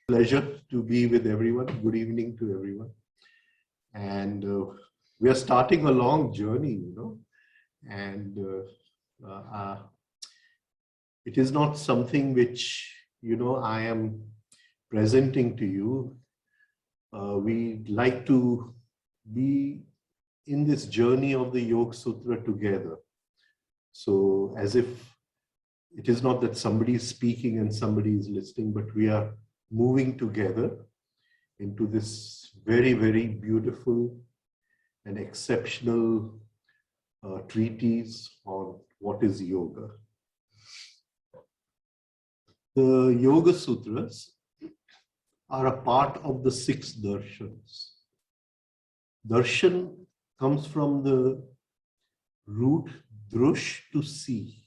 pleasure to be with everyone. Good evening to everyone. And we are starting a long journey, and it is not something which, I am presenting to you. We like to be in this journey of the Yoga Sutra together. So as if it is not that somebody is speaking and somebody is listening, but we are moving together into this very, very beautiful and exceptional treatise on what is yoga. The Yoga Sutras are a part of the 6 darshans. Darshan comes from the root drush, to see.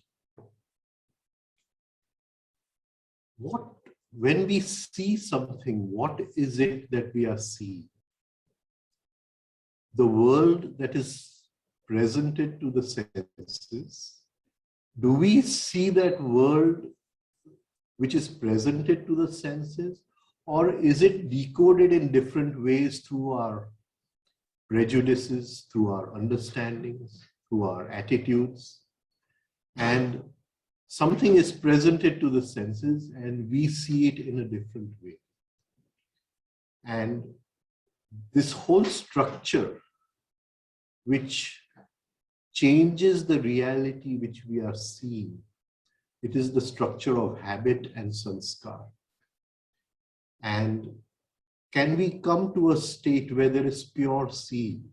When we see something, what is it that we are seeing? The world that is presented to the senses, do we see that world which is presented to the senses, or is it decoded in different ways through our prejudices, through our understandings, through our attitudes? And something is presented to the senses and we see it in a different way. And this whole structure, which changes the reality which we are seeing, it is the structure of habit and sanskar. And can we come to a state where there is pure seeing?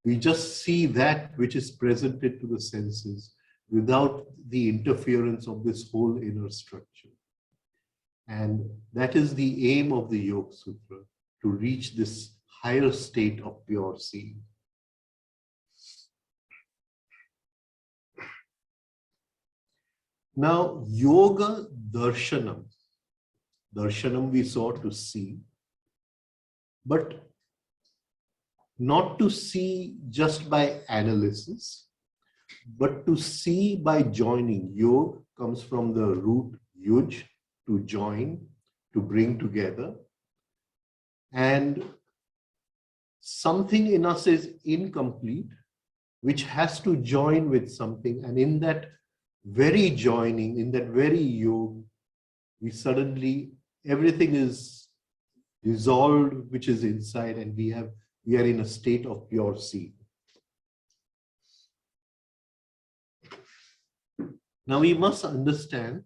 We just see that which is presented to the senses without the interference of this whole inner structure. And that is the aim of the Yoga Sutra, to reach this higher state of pure seeing. Now, yoga darshanam. Darshanam we saw, to see, but not to see just by analysis, but to see by joining. Yog comes from the root yuj, to join, to bring together. And something in us is incomplete, which has to join with something. And in that very joining, in that very yog, we suddenly, everything is dissolved, which is inside, and we are in a state of pure seeing. Now we must understand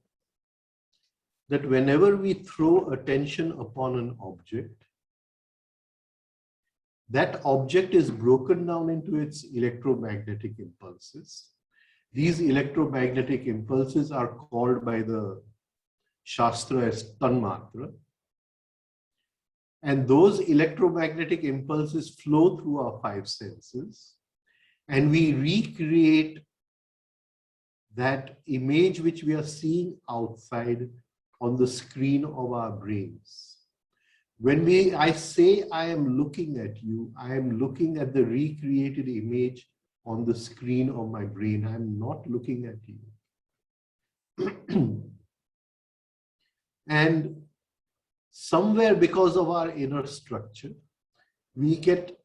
that whenever we throw attention upon an object, that object is broken down into its electromagnetic impulses. These electromagnetic impulses are called by the Shastra as Tanmatra. And those electromagnetic impulses flow through our 5 senses, and we recreate that image which we are seeing outside on the screen of our brains. When I say I am looking at you, I am looking at the recreated image on the screen of my brain. I am not looking at you. And somewhere, because of our inner structure, we get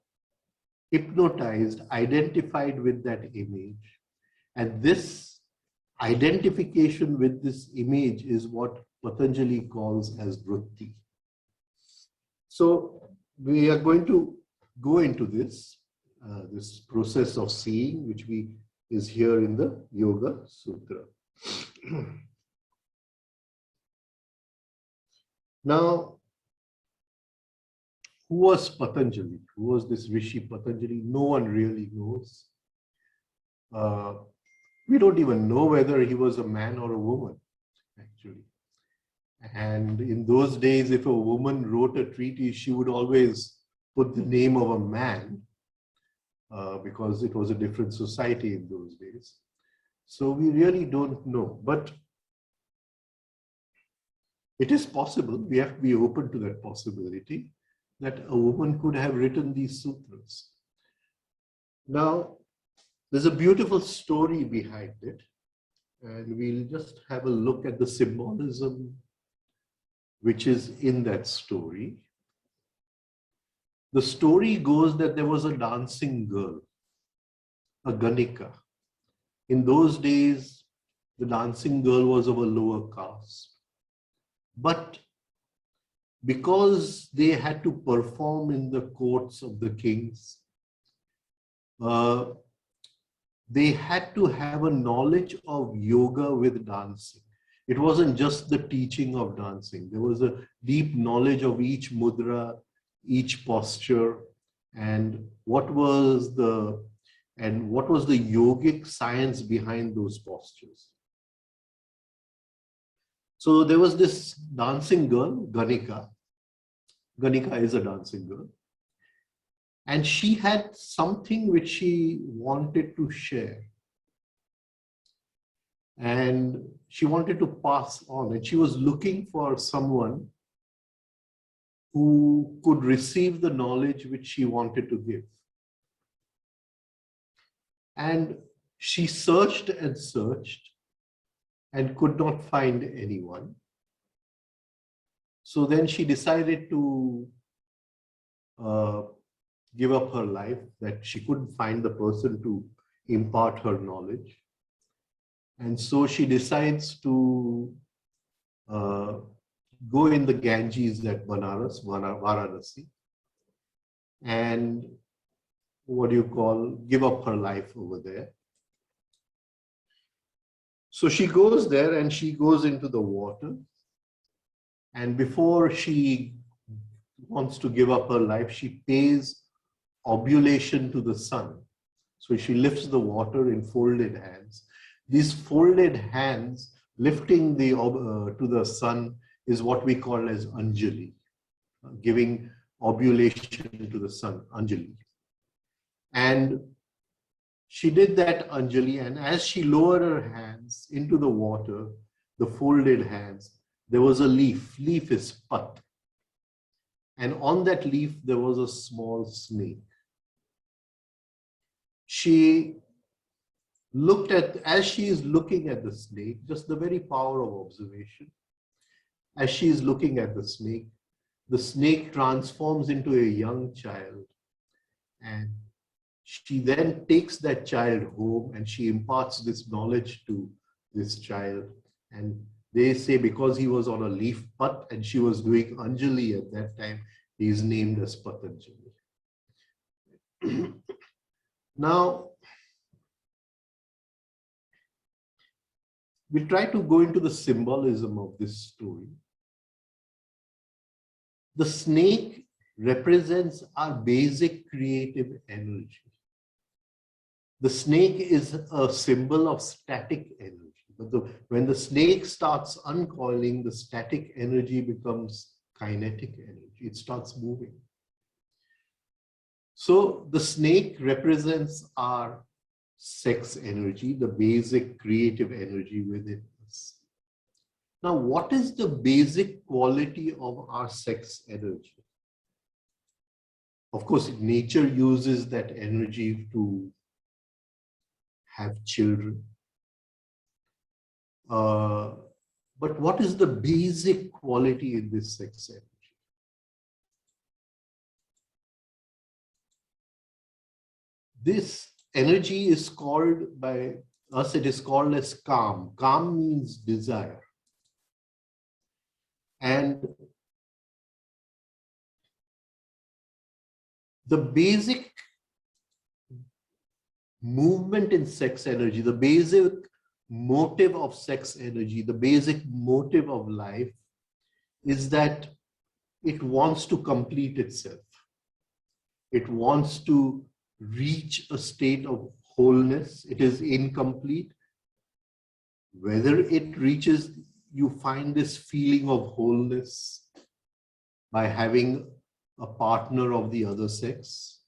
hypnotized, identified with that image. And this identification with this image is what Patanjali calls as vritti. So we are going to go into this process of seeing, which is here in the Yoga Sutra. Now, who was Patanjali? Who was this Rishi Patanjali? No one really knows. We don't even know whether he was a man or a woman, actually. And in those days, if a woman wrote a treatise, she would always put the name of a man, because it was a different society in those days. So we really don't know. But it is possible, we have to be open to that possibility, that a woman could have written these sutras. Now, there's a beautiful story behind it, and we'll just have a look at the symbolism which is in that story. The story goes that there was a dancing girl, a Ganika. In those days, the dancing girl was of a lower caste. But because they had to perform in the courts of the kings, they had to have a knowledge of yoga with dancing. It wasn't just the teaching of dancing. There was a deep knowledge of each mudra, each posture, and what was the yogic science behind those postures. So there was this dancing girl, Ganika. Ganika is a dancing girl. And she had something which she wanted to share. And she wanted to pass on. And she was looking for someone who could receive the knowledge which she wanted to give. And she searched and searched and could not find anyone. So then she decided to give up her life, that she couldn't find the person to impart her knowledge. And so she decides to go in the Ganges at Varanasi, and give up her life over there. So she goes there and she goes into the water. And before she wants to give up her life, she pays oblation to the sun. So she lifts the water in folded hands. These folded hands lifting to the sun is what we call as Anjali, giving oblation to the sun, Anjali. And she did that Anjali, and as she lowered her hands into the water, the folded hands, there was a leaf. Leaf is Pat. And on that leaf, there was a small snake. She looked at, as she is looking at the snake, just the very power of observation, as she is looking at the snake transforms into a young child. And she then takes that child home and she imparts this knowledge to this child. And they say because he was on a leaf Pat and she was doing Anjali at that time, he is named as Patanjali. Now, we try to go into the symbolism of this story. The snake represents our basic creative energy. The snake is a symbol of static energy. But when the snake starts uncoiling, the static energy becomes kinetic energy. It starts moving. So the snake represents our sex energy, the basic creative energy within us. Now, what is the basic quality of our sex energy? Of course, nature uses that energy to have children. But what is the basic quality in this sex energy? This energy is called by us, it is called as Kam. Kam means desire. And the basic movement in sex energy, the basic motive of sex energy, the basic motive of life is that it wants to complete itself. It wants to reach a state of wholeness. It is incomplete. Whether it reaches, you find this feeling of wholeness by having a partner of the other sex,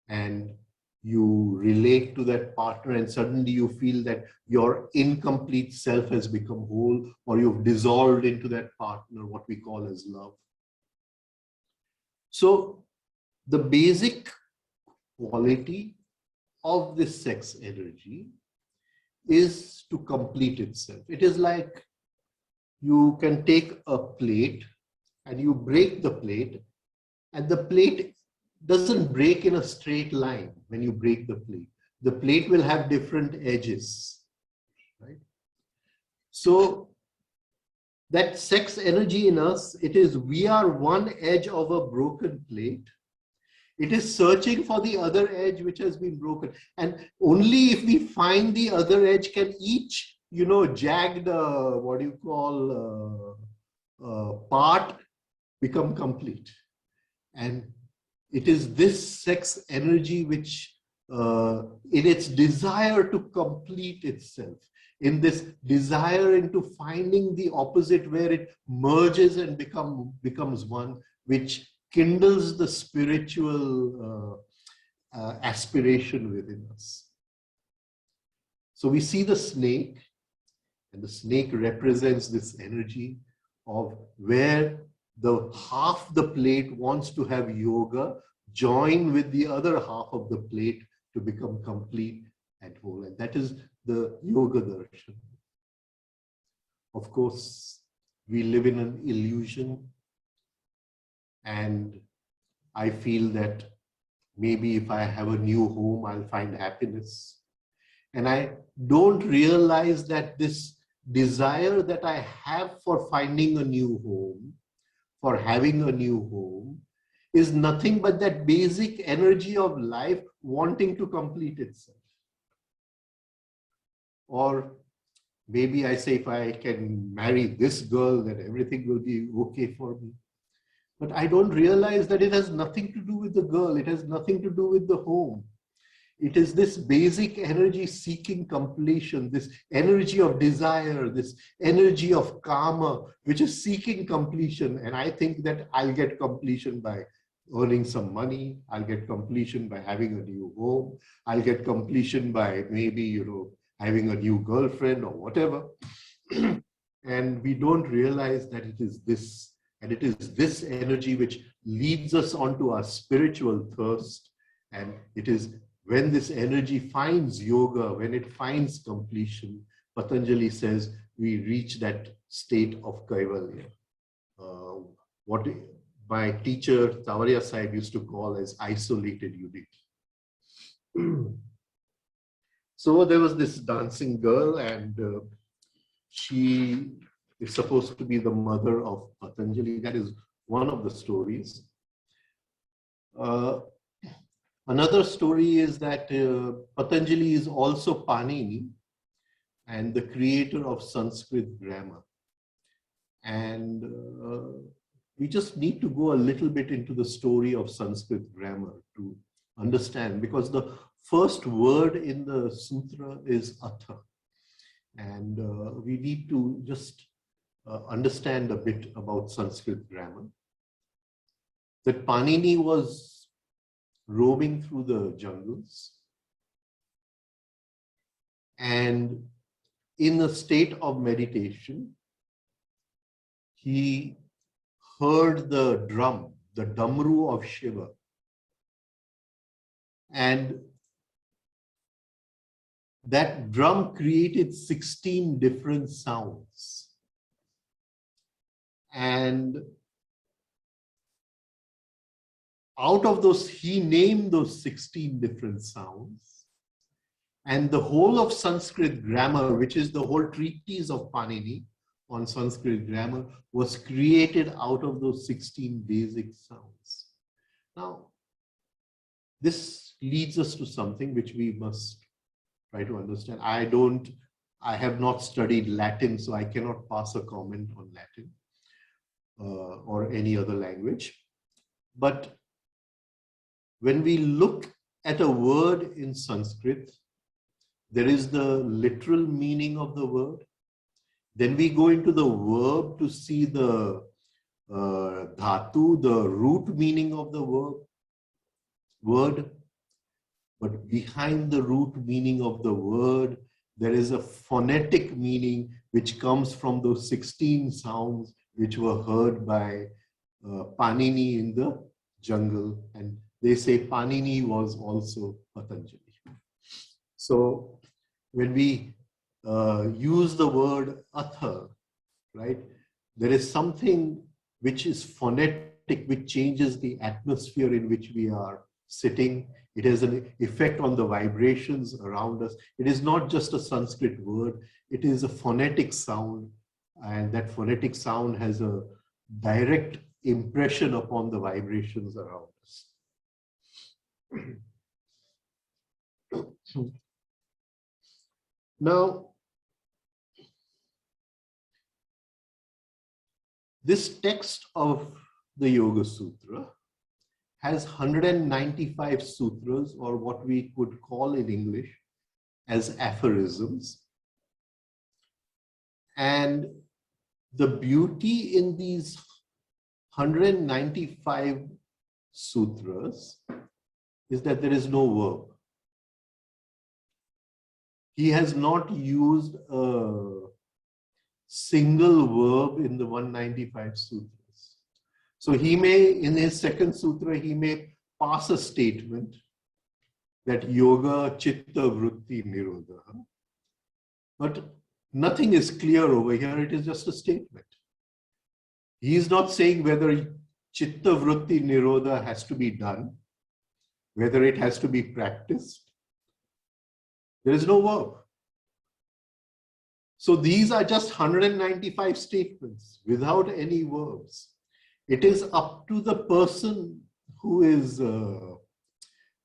and you relate to that partner and suddenly you feel that your incomplete self has become whole, or you've dissolved into that partner, what we call as love. So the basic quality of this sex energy is to complete itself. It is like you can take a plate and you break the plate, and the plate doesn't break in a straight line when you break the plate. The plate will have different edges, right? So that sex energy in us, it is, we are one edge of a broken plate. It is searching for the other edge which has been broken. And only if we find the other edge can each, jagged, part become complete. And it is this sex energy which, in its desire to complete itself, in this desire into finding the opposite where it merges and becomes one, which kindles the spiritual aspiration within us. So we see the snake, and the snake represents this energy of where the half the plate wants to have yoga join with the other half of the plate to become complete and whole. And that is the yoga darshan. Of course, we live in an illusion, and I feel that maybe if I have a new home, I'll find happiness. And I don't realize that this desire that I have for finding a new home, for having a new home, is nothing but that basic energy of life wanting to complete itself. Or maybe I say, if I can marry this girl, then everything will be okay for me. But I don't realize that it has nothing to do with the girl. It has nothing to do with the home. It is this basic energy seeking completion, this energy of desire, this energy of karma, which is seeking completion. And I think that I'll get completion by earning some money. I'll get completion by having a new home. I'll get completion by maybe, having a new girlfriend or whatever. And we don't realize that it is this, and it is this energy which leads us onto our spiritual thirst. And it is when this energy finds yoga, when it finds completion, Patanjali says we reach that state of Kaivalya. What my teacher, Tavariya Sahib, used to call as isolated unity. So there was this dancing girl, and she is supposed to be the mother of Patanjali. That is one of the stories. Another story is that Patanjali is also Panini and the creator of Sanskrit grammar. And we just need to go a little bit into the story of Sanskrit grammar to understand, because the first word in the sutra is atha. And we need to just understand a bit about Sanskrit grammar. That Panini was roaming through the jungles, and in a state of meditation, he heard the drum, the damru of Shiva. And that drum created 16 different sounds. And out of those, he named those 16 different sounds. And the whole of Sanskrit grammar, which is the whole treatise of Panini on Sanskrit grammar, was created out of those 16 basic sounds. Now, this leads us to something which we must try to understand. I have not studied Latin, so I cannot pass a comment on Latin or any other language. But when we look at a word in Sanskrit, there is the literal meaning of the word. Then we go into the verb to see the dhatu, the root meaning of the word. But behind the root meaning of the word, there is a phonetic meaning which comes from those 16 sounds which were heard by Panini in the jungle. And they say Panini was also Patanjali. So when we use the word atha, right, there is something which is phonetic, which changes the atmosphere in which we are sitting. It has an effect on the vibrations around us. It is not just a Sanskrit word, it is a phonetic sound, and that phonetic sound has a direct impression upon the vibrations around us. Now, this text of the Yoga Sutra has 195 sutras, or what we could call in English as aphorisms. And the beauty in these 195 sutras is that there is no verb. He has not used a single verb in the 195 sutras. So he may, in his second sutra, he may pass a statement that yoga chitta vritti nirodha. But nothing is clear over here. It is just a statement. He is not saying whether chitta vritti nirodha has to be done, whether it has to be practiced. There is no verb. So these are just 195 statements without any verbs. It is up to the person who is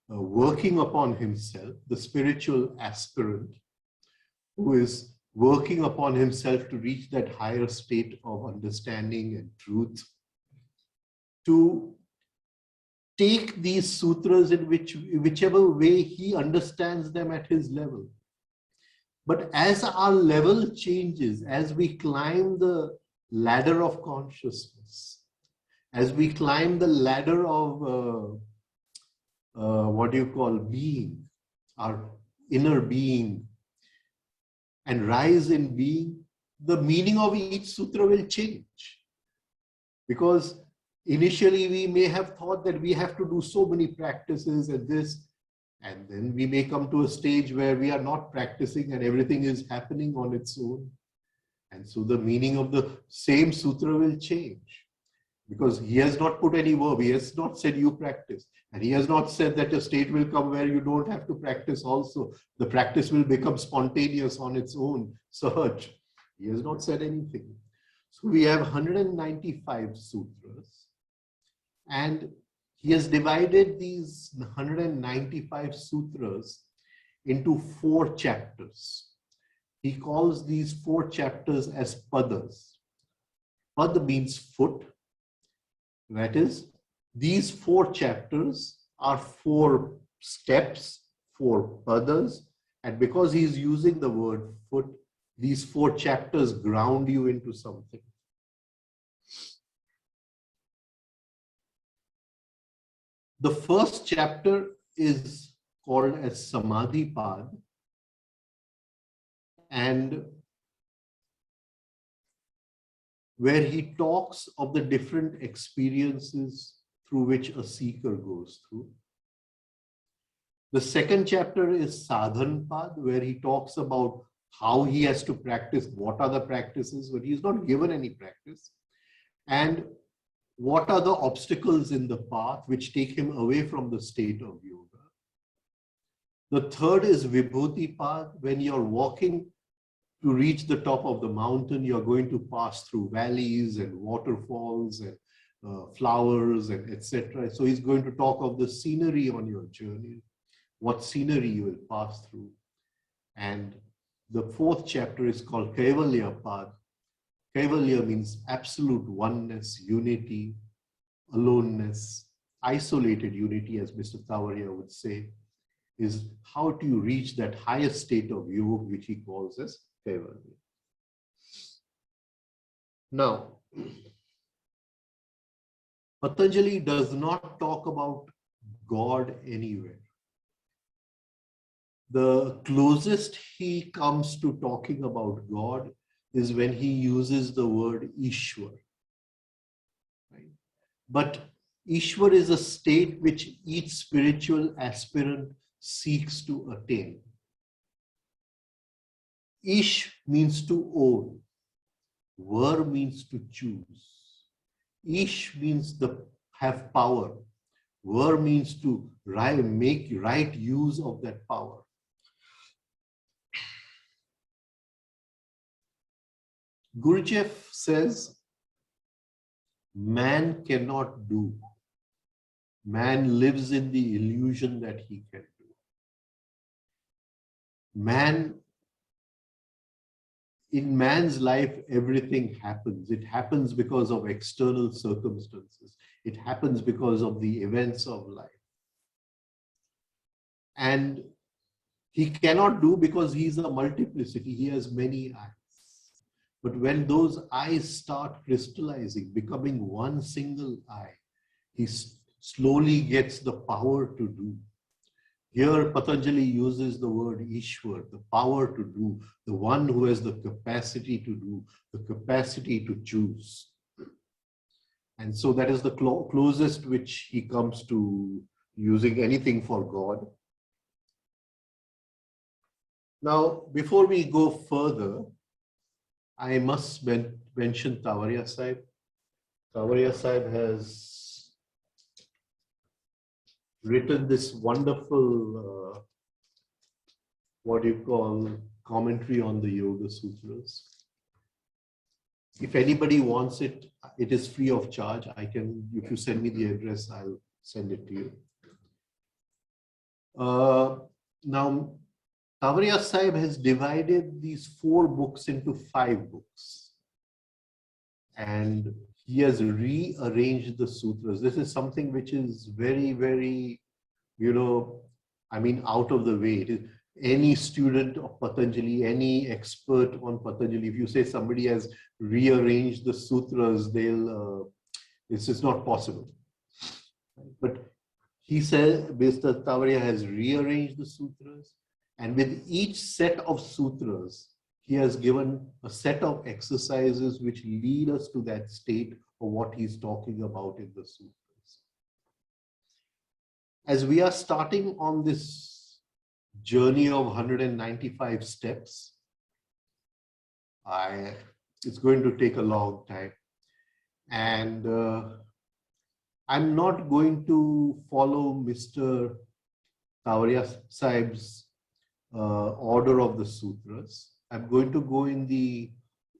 working upon himself, the spiritual aspirant, who is working upon himself to reach that higher state of understanding and truth, to take these sutras in whichever way he understands them at his level. But as our level changes, as we climb the ladder of consciousness, as we climb the ladder of what do you call being, our inner being, and rise in being, the meaning of each sutra will change. Because initially we may have thought that we have to do so many practices and this, and then we may come to a stage where we are not practicing and everything is happening on its own. And so the meaning of the same sutra will change. Because he has not put any verb, he has not said you practice. And he has not said that a state will come where you don't have to practice also. The practice will become spontaneous on its own, search. He has not said anything. So we have 195 sutras. And he has divided these 195 sutras into 4 chapters. He calls these 4 chapters as padas. Pada means foot. That is, these 4 chapters are 4 steps, 4 padas, and because he's using the word foot, these 4 chapters ground you into something. The first chapter is called as Samadhi Pad, and where he talks of the different experiences through which a seeker goes through. The second chapter is Sadhan Pad, where he talks about how he has to practice, what are the practices, but he's not given any practice, and what are the obstacles in the path which take him away from the state of yoga. The third is Vibhuti Pad, when you're walking to reach the top of the mountain, you're going to pass through valleys and waterfalls and flowers and etc. So he's going to talk of the scenery on your journey, what scenery you will pass through. And the 4th chapter is called Kaivalya Pad. Kaivalya means absolute oneness, unity, aloneness, isolated unity, as Mr. Tavariaji would say, is how do you reach that highest state of yoga, which he calls as Kaivalya. Now, Patanjali does not talk about God anywhere. The closest he comes to talking about God is when he uses the word Ishwar. Right? But Ishwar is a state which each spiritual aspirant seeks to attain. Ish means to own. Var means to choose. Ish means have power. Ver means to make right use of that power. Gurdjieff says, man cannot do. Man lives in the illusion that he can do. In man's life, everything happens. It happens because of external circumstances. It happens because of the events of life. And he cannot do because he's a multiplicity. He has many eyes. But when those eyes start crystallizing, becoming one single eye, he slowly gets the power to do. Here, Patanjali uses the word Ishwar, the power to do, the one who has the capacity to do, the capacity to choose. And so that is the closest which he comes to using anything for God. Now, before we go further, I must mention Tavariya Sahib. Tavariya Sahib has written this wonderful, commentary on the Yoga Sutras. If anybody wants it, it is free of charge. If you send me the address, I'll send it to you. Now, Tavariya Sahib has divided these 4 books into 5 books. And he has rearranged the sutras. This is something which is very, very, out of the way. Any student of Patanjali, any expert on Patanjali, if you say somebody has rearranged the sutras, this is not possible. But he says, Mr. Tavariya has rearranged the sutras, and with each set of sutras, he has given a set of exercises which lead us to that state of what he's talking about in the sutras. As we are starting on this journey of 195 steps, it's going to take a long time. And I'm not going to follow Mr. Tavariya Sahib's order of the sutras. I'm going to go in the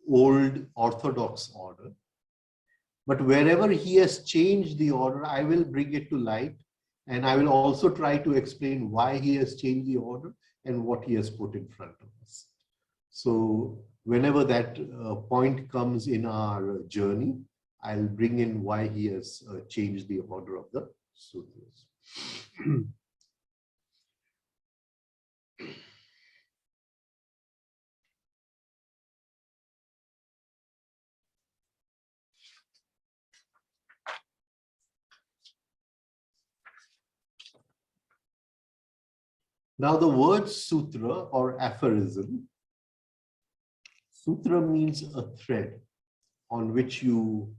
old orthodox order. But wherever he has changed the order, I will bring it to light. And I will also try to explain why he has changed the order and what he has put in front of us. So whenever that point comes in our journey, I'll bring in why he has changed the order of the sutras. Now the word sutra or aphorism, sutra means a thread on which you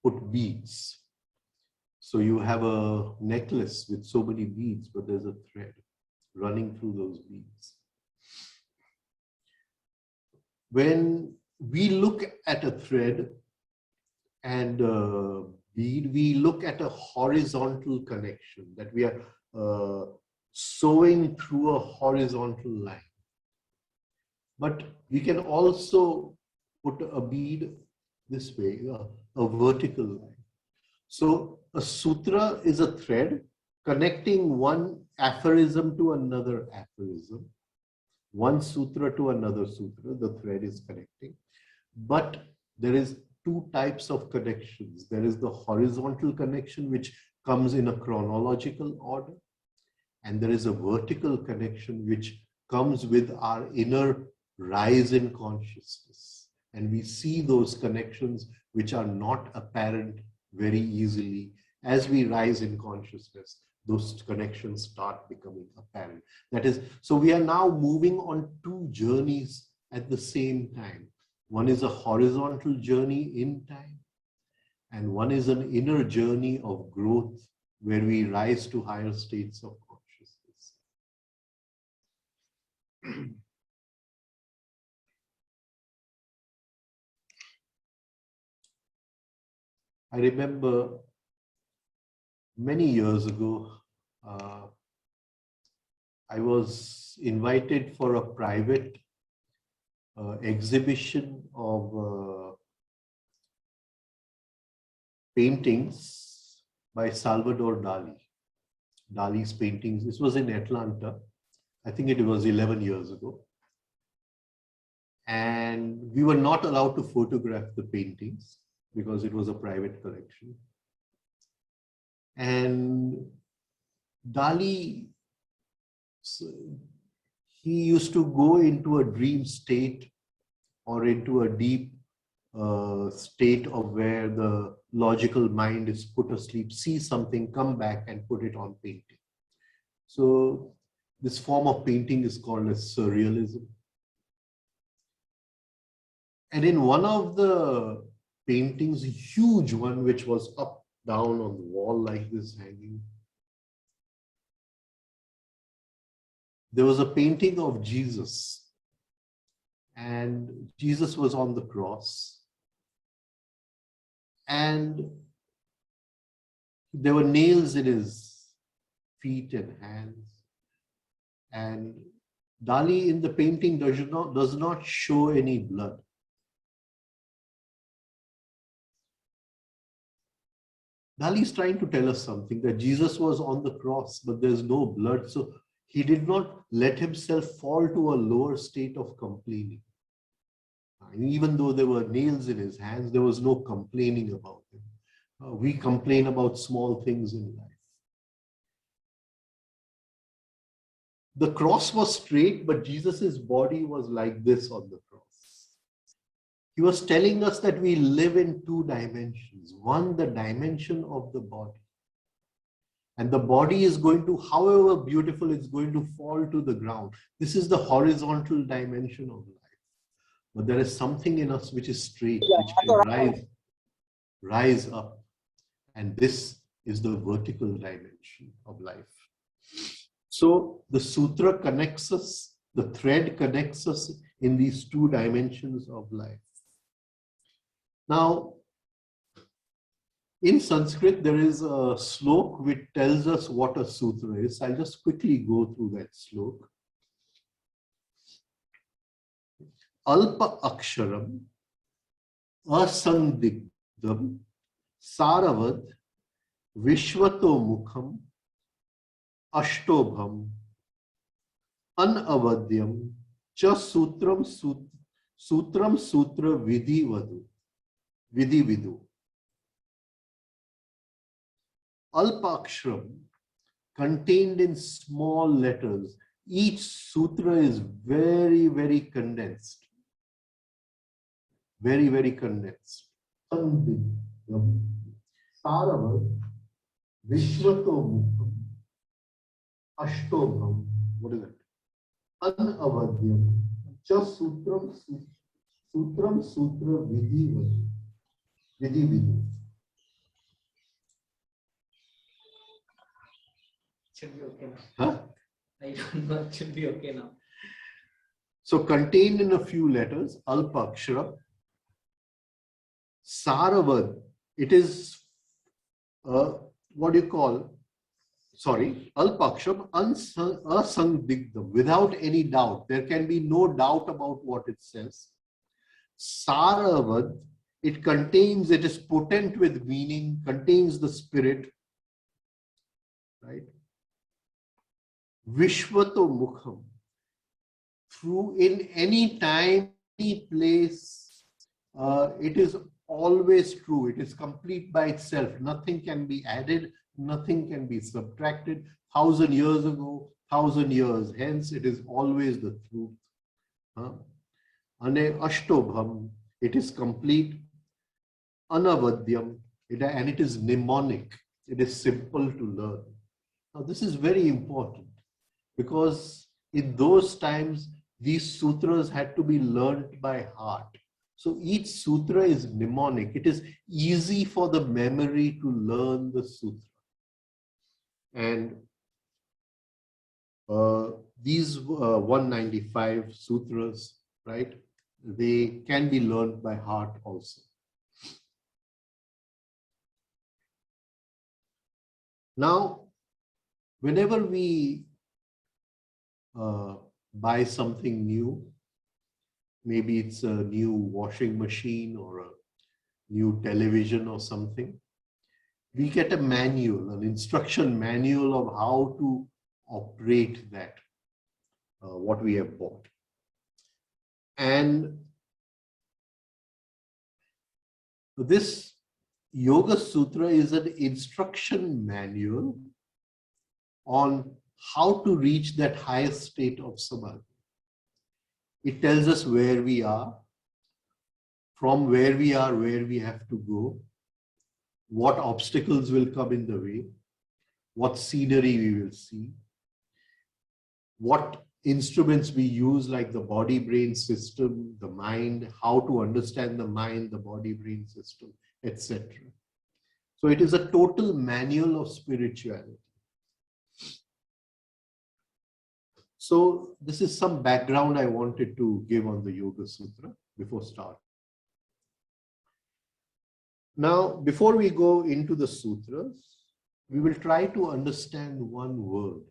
put beads. So you have a necklace with so many beads, but there's a thread running through those beads. When we look at a thread and a bead, we look at a horizontal connection, that we are sewing through a horizontal line. But we can also put a bead this way, a vertical line. So a sutra is a thread connecting one aphorism to another aphorism, one sutra to another sutra, the thread is connecting. But there is 2 types of connections. There is the horizontal connection, which comes in a chronological order. And there is a vertical connection, which comes with our inner rise in consciousness. And we see those connections which are not apparent very easily. As we rise in consciousness, those connections start becoming apparent. That is, so we are now moving on 2 journeys at the same time. One is a horizontal journey in time, and one is an inner journey of growth where we rise to higher states of consciousness. I remember many years ago, I was invited for a private exhibition of paintings by Salvador Dali. Dali's paintings. This was in Atlanta. I think it was 11 years ago. And we were not allowed to photograph the paintings because it was a private collection. And Dali, he used to go into a dream state or into a deep state of where the logical mind is put asleep, see something, come back and put it on painting. So this form of painting is called as surrealism. And in one of the paintings, a huge one, which was up, down on the wall like this hanging, there was a painting of Jesus. And Jesus was on the cross. And there were nails in his feet and hands. And Dali in the painting does not show any blood. Dali is trying to tell us something, that Jesus was on the cross, but there's no blood. So he did not let himself fall to a lower state of complaining. Even though there were nails in his hands, there was no complaining about him. We complain about small things in life. The cross was straight, but Jesus's body was like this on the cross. He was telling us that we live in two dimensions. One, the dimension of the body. And the body is going to, however beautiful, it's going to fall to the ground. This is the horizontal dimension of life. But there is something in us which is straight, which can rise up. And this is the vertical dimension of life. So the sutra connects us, the thread connects us in these two dimensions of life. Now, in Sanskrit, there is a slok which tells us what a sutra is. I'll just quickly go through that slok. Alpa aksharam, asandigdham, saravad, vishvato mukham, ashtobham, anavadyam, cha sutram sutra vidhi vidu. Alpaksharam, contained in small letters. Each sutra is very, very condensed. Very, very condensed. Saravad, Vishvato Mukham, Ashtobham. What is it? Anavadyam, Cha Sutram Sutra Vidhi Vidu. Should be okay now. Huh? I don't know. It should be okay now. So contained in a few letters, Alpakshara, Saravad, it is what do you call? Sorry, Alpaksham, asangdigdham, without any doubt. There can be no doubt about what it says. Saravad, it contains, it is potent with meaning, contains the spirit, right? Vishvato mukham, through in any time, any place, it is always true. It is complete by itself. Nothing can be added, nothing can be subtracted. 1,000 years ago, 1,000 years hence, it is always the truth. Ane ashtobham, it is complete. Anavadyam, and it is mnemonic. It is simple to learn. Now, this is very important because in those times, these sutras had to be learned by heart. So each sutra is mnemonic. It is easy for the memory to learn the sutra. And these 195 sutras, right, they can be learned by heart also. Now, whenever we buy something new, maybe it's a new washing machine or a new television or something, we get a manual, an instruction manual of how to operate that, what we have bought. And this Yoga Sutra is an instruction manual on how to reach that highest state of Samadhi. It tells us where we are, from where we are, where we have to go, what obstacles will come in the way, what scenery we will see, what instruments we use like the body-brain system, the mind, how to understand the mind, the body-brain system, etc. So it is a total manual of spirituality. So this is some background I wanted to give on the Yoga Sutra before starting. Now, before we go into the sutras, we will try to understand one word,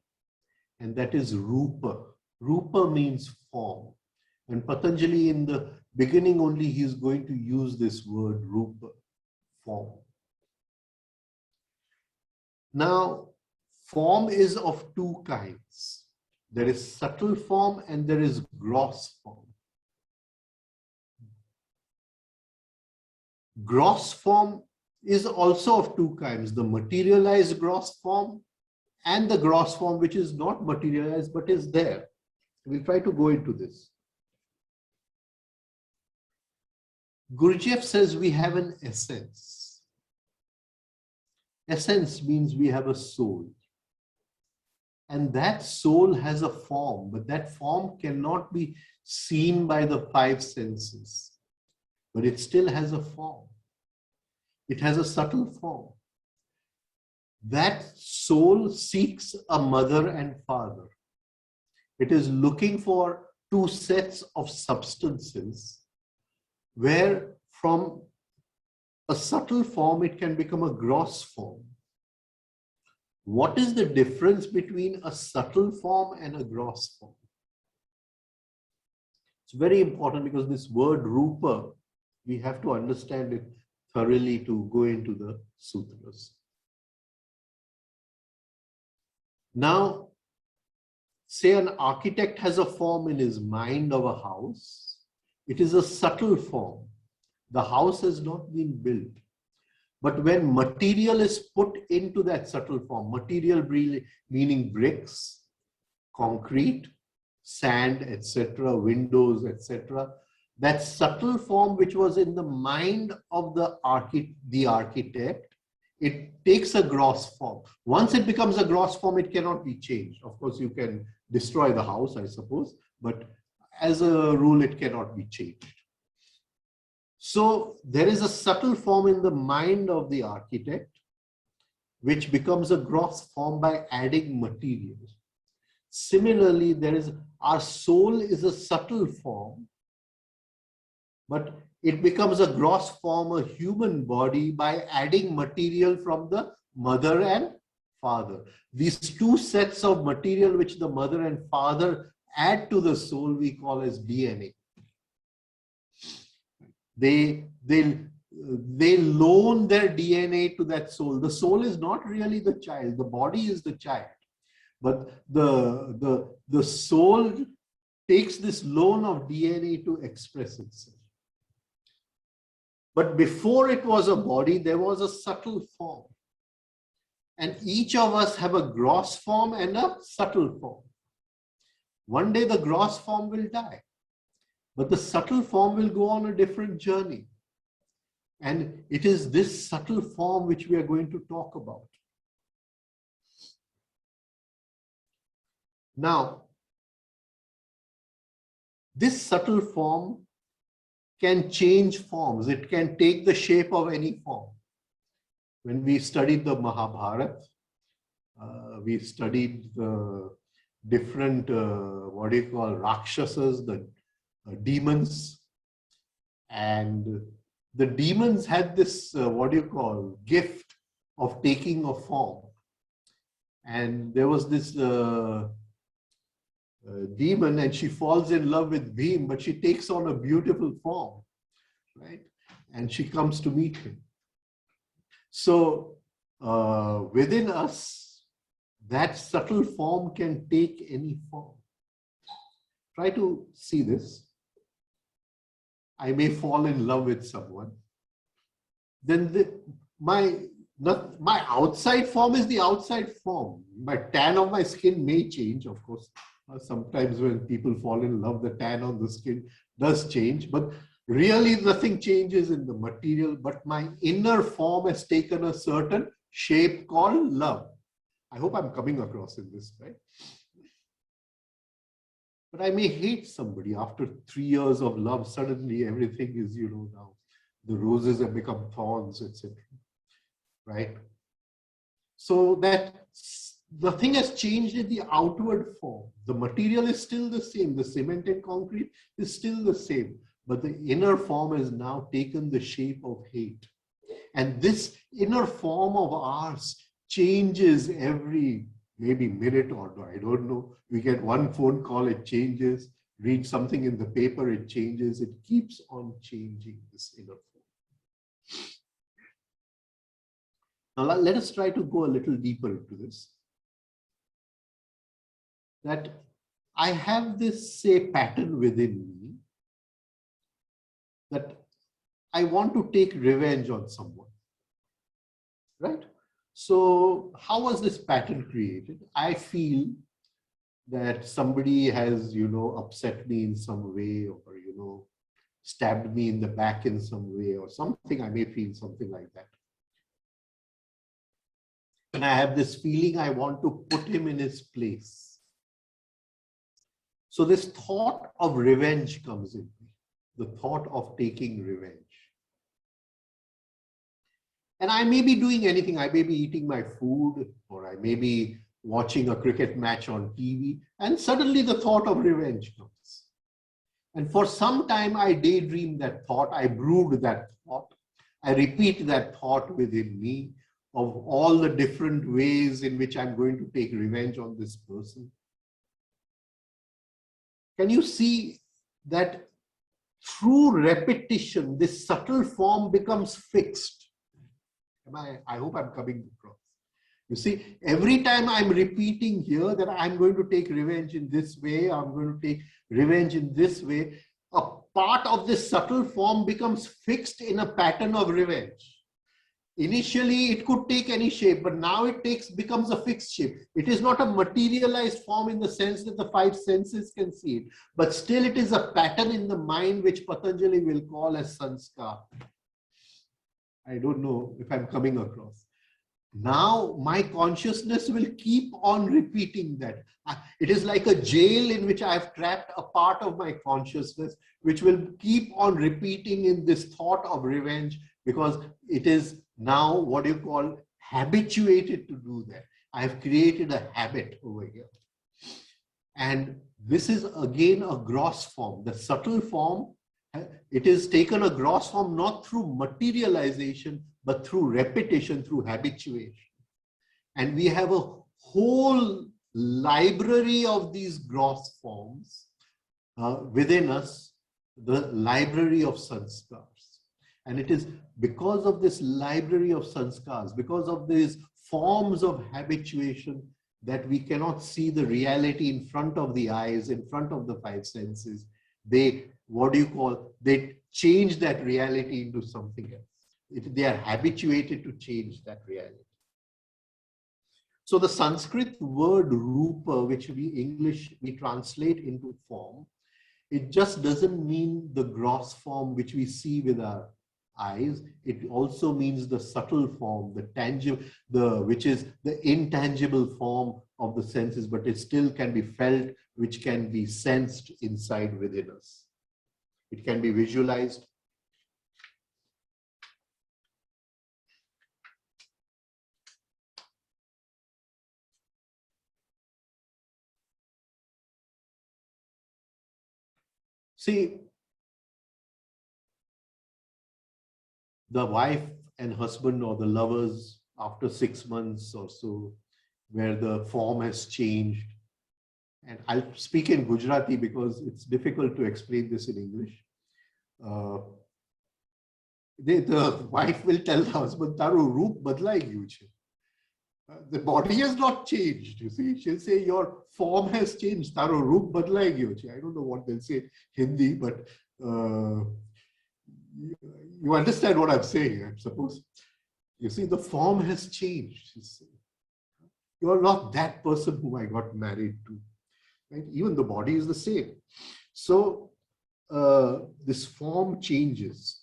and that is rupa. Rupa means form. And Patanjali, in the beginning only, he is going to use this word rupa, form. Now, form is of two kinds. There is subtle form and there is gross form. Gross form is also of two kinds, the materialized gross form and the gross form which is not materialized but is there. We'll try to go into this. Gurdjieff says we have an essence. Essence means we have a soul. And that soul has a form, but that form cannot be seen by the five senses. But it still has a form. It has a subtle form. That soul seeks a mother and father. It is looking for two sets of substances where from a subtle form it can become a gross form. What is the difference between a subtle form and a gross form? It's very important because this word rupa, we have to understand it thoroughly to go into the sutras. Now, say an architect has a form in his mind of a house. It is a subtle form. The house has not been built. But when material is put into that subtle form, material meaning bricks, concrete, sand, etc., windows, etc., that subtle form which was in the mind of the architect, it takes a gross form. Once it becomes a gross form, it cannot be changed. Of course, you can destroy the house, I suppose, but as a rule, it cannot be changed. So there is a subtle form in the mind of the architect, which becomes a gross form by adding materials. Similarly, our soul is a subtle form, but it becomes a gross form, a human body, by adding material from the mother and father. These two sets of material which the mother and father add to the soul, we call as DNA. They loan their DNA to that soul. The soul is not really the child. The body is the child. But the soul takes this loan of DNA to express itself. But before it was a body, there was a subtle form. And each of us have a gross form and a subtle form. One day the gross form will die. But the subtle form will go on a different journey. And it is this subtle form which we are going to talk about. Now, this subtle form can change forms. It can take the shape of any form. When we studied the Mahabharata, we studied the different, Rakshasas, the demons. And the demons had this, gift of taking a form. And there was this demon, and she falls in love with Bhim, but she takes on a beautiful form, right? And she comes to meet him. So within us, that subtle form can take any form. Try to see this. I may fall in love with someone. Then my outside form is the outside form. My tan of my skin may change, of course. Sometimes when people fall in love, the tan on the skin does change, but really nothing changes in the material, but my inner form has taken a certain shape called love. I hope I'm coming across in this, right? But I may hate somebody after 3 years of love. Suddenly everything is, now the roses have become thorns, etc. Right? So that the thing has changed in the outward form. The material is still the same. The cement and concrete is still the same. But the inner form has now taken the shape of hate. And this inner form of ours changes every maybe minute or I don't know. We get one phone call, it changes. Read something in the paper, it changes. It keeps on changing, this inner form. Now let us try to go a little deeper into this. That I have this, say, pattern within me that I want to take revenge on someone, right? So how was this pattern created? I feel that somebody has, upset me in some way, or, stabbed me in the back in some way or something. I may feel something like that. And I have this feeling I want to put him in his place. So this thought of revenge comes in me, the thought of taking revenge. And I may be doing anything. I may be eating my food, or I may be watching a cricket match on TV, and suddenly the thought of revenge comes. And for some time, I daydream that thought, I brood that thought, I repeat that thought within me of all the different ways in which I'm going to take revenge on this person. Can you see that through repetition, this subtle form becomes fixed? I hope I'm coming across. You see, every time I'm repeating here that I'm going to take revenge in this way, I'm going to take revenge in this way, a part of this subtle form becomes fixed in a pattern of revenge. Initially, it could take any shape, but now it becomes a fixed shape. It is not a materialized form in the sense that the 5 senses can see it, but still it is a pattern in the mind which Patanjali will call as sanskar. I don't know if I'm coming across. Now my consciousness will keep on repeating that. It is like a jail in which I have trapped a part of my consciousness, which will keep on repeating in this thought of revenge, because it is now what you call habituated to do that. I have created a habit over here. And this is again a gross form. The subtle form, it is taken a gross form not through materialization, but through repetition, through habituation. And we have a whole library of these gross forms within us, the library of sanskars. And it is because of this library of sanskars, because of these forms of habituation, that we cannot see the reality in front of the eyes, in front of the 5 senses. They change that reality into something else. They are habituated to change that reality. So the Sanskrit word rupa, which we translate into form, it just doesn't mean the gross form which we see with our eyes. It also means the subtle form, the tangible, which is the intangible form of the senses, but it still can be felt, which can be sensed inside within us. It can be visualized. See, the wife and husband or the lovers, after 6 months or so, where the form has changed. And I'll speak in Gujarati because it's difficult to explain this in English. The wife will tell the husband, "Taru roop badlai gyu chhe." The body has not changed, you see. She'll say, "Your form has changed. Taru roop badlai gyu chhe." I don't know what they'll say Hindi, but you understand what I'm saying, I suppose. You see, the form has changed. You're not that person whom I got married to. Right? Even the body is the same. So this form changes.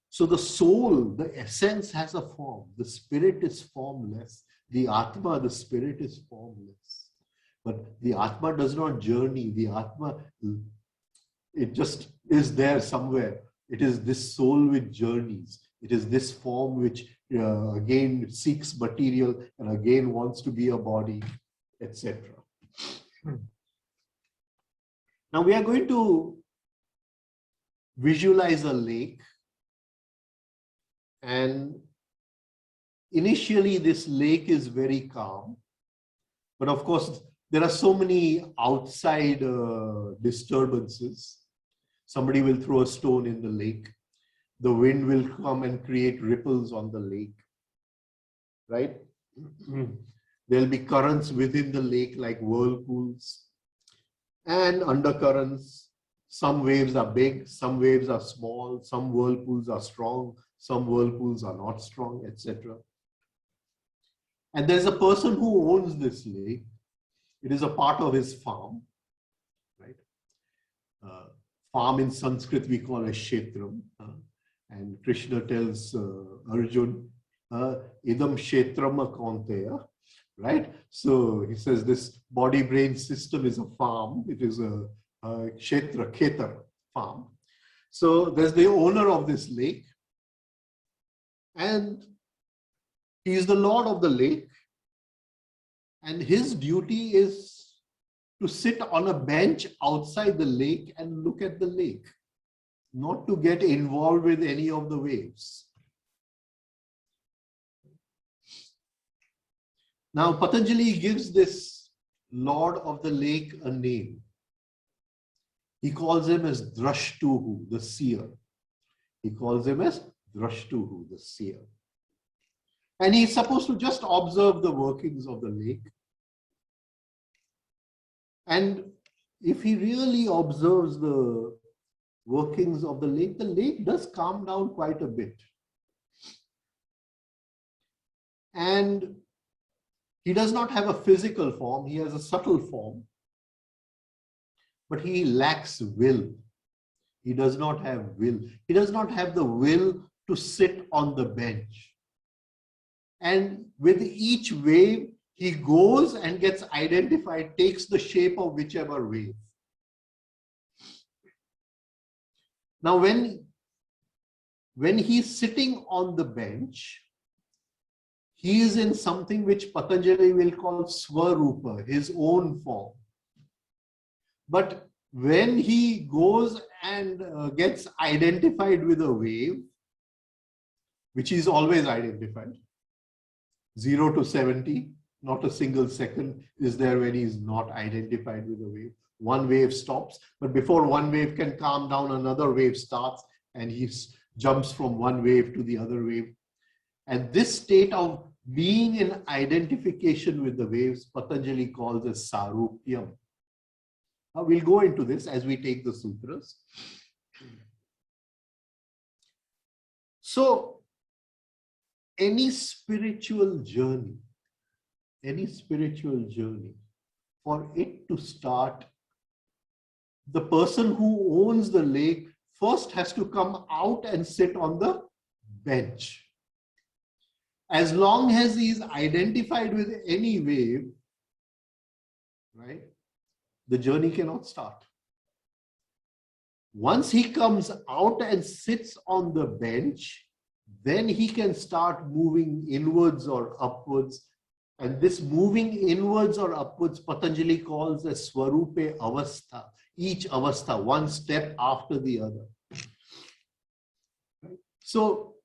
So the soul, the essence has a form. The spirit is formless. The Atma, the spirit is formless. But the Atma does not journey. The Atma, it just is there somewhere. It is this soul which journeys. It is this form which again seeks material and again wants to be a body, etc. Now we are going to visualize a lake. And initially this lake is very calm. But of course, there are so many outside disturbances. Somebody will throw a stone in the lake. The wind will come and create ripples on the lake. Right? There'll be currents within the lake like whirlpools and undercurrents. Some waves are big, some waves are small, some whirlpools are strong, some whirlpools are not strong, etc. And there's a person who owns this lake. It is a part of his farm. Right? Farm in Sanskrit we call as kshetram. And Krishna tells Arjun, idam kshetram kaunteya. Right? So he says this body-brain system is a farm. It is a kshetra, ketar, farm. So there's the owner of this lake. And he is the lord of the lake. And his duty is to sit on a bench outside the lake and look at the lake, not to get involved with any of the waves. Now, Patanjali gives this lord of the lake a name. He calls him as Drashtuhu, the seer. He calls him as Drashtuhu, the seer. And he's supposed to just observe the workings of the lake. And if he really observes the workings of the lake does calm down quite a bit. And he does not have a physical form, he has a subtle form. But he lacks will. He does not have will. He does not have the will to sit on the bench. And with each wave, he goes and gets identified, takes the shape of whichever wave. Now, when he's sitting on the bench, he is in something which Patanjali will call Swarupa, his own form. But when he goes and gets identified with a wave, which is always identified, 0 to 70, not a single second is there when he is not identified with a wave. One wave stops, but before one wave can calm down, another wave starts and he jumps from one wave to the other wave. And this state of being in identification with the waves, Patanjali calls as Sarupyam. Now we'll go into this as we take the sutras. So, any spiritual journey, for it to start, the person who owns the lake first has to come out and sit on the bench. As long as he is identified with any wave, right, the journey cannot start. Once he comes out and sits on the bench, then he can start moving inwards or upwards. And this moving inwards or upwards, Patanjali calls as Swarupe Avastha. Each Avastha, one step after the other. So,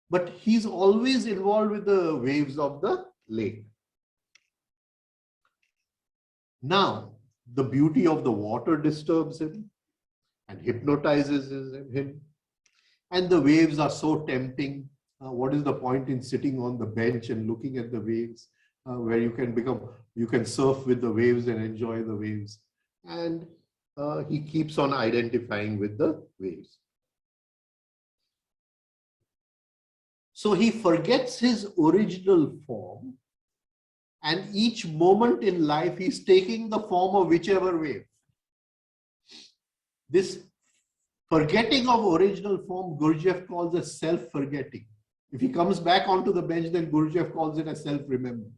but he's always involved with the waves of the lake. Now, the beauty of the water disturbs him and hypnotizes him. And the waves are so tempting. What is the point in sitting on the bench and looking at the waves, where you can surf with the waves and enjoy the waves. And he keeps on identifying with the waves. So he forgets his original form, and each moment in life he's taking the form of whichever wave. This forgetting of original form, Gurdjieff calls as self-forgetting. If he comes back onto the bench, then Gurdjieff calls it a self-remembering.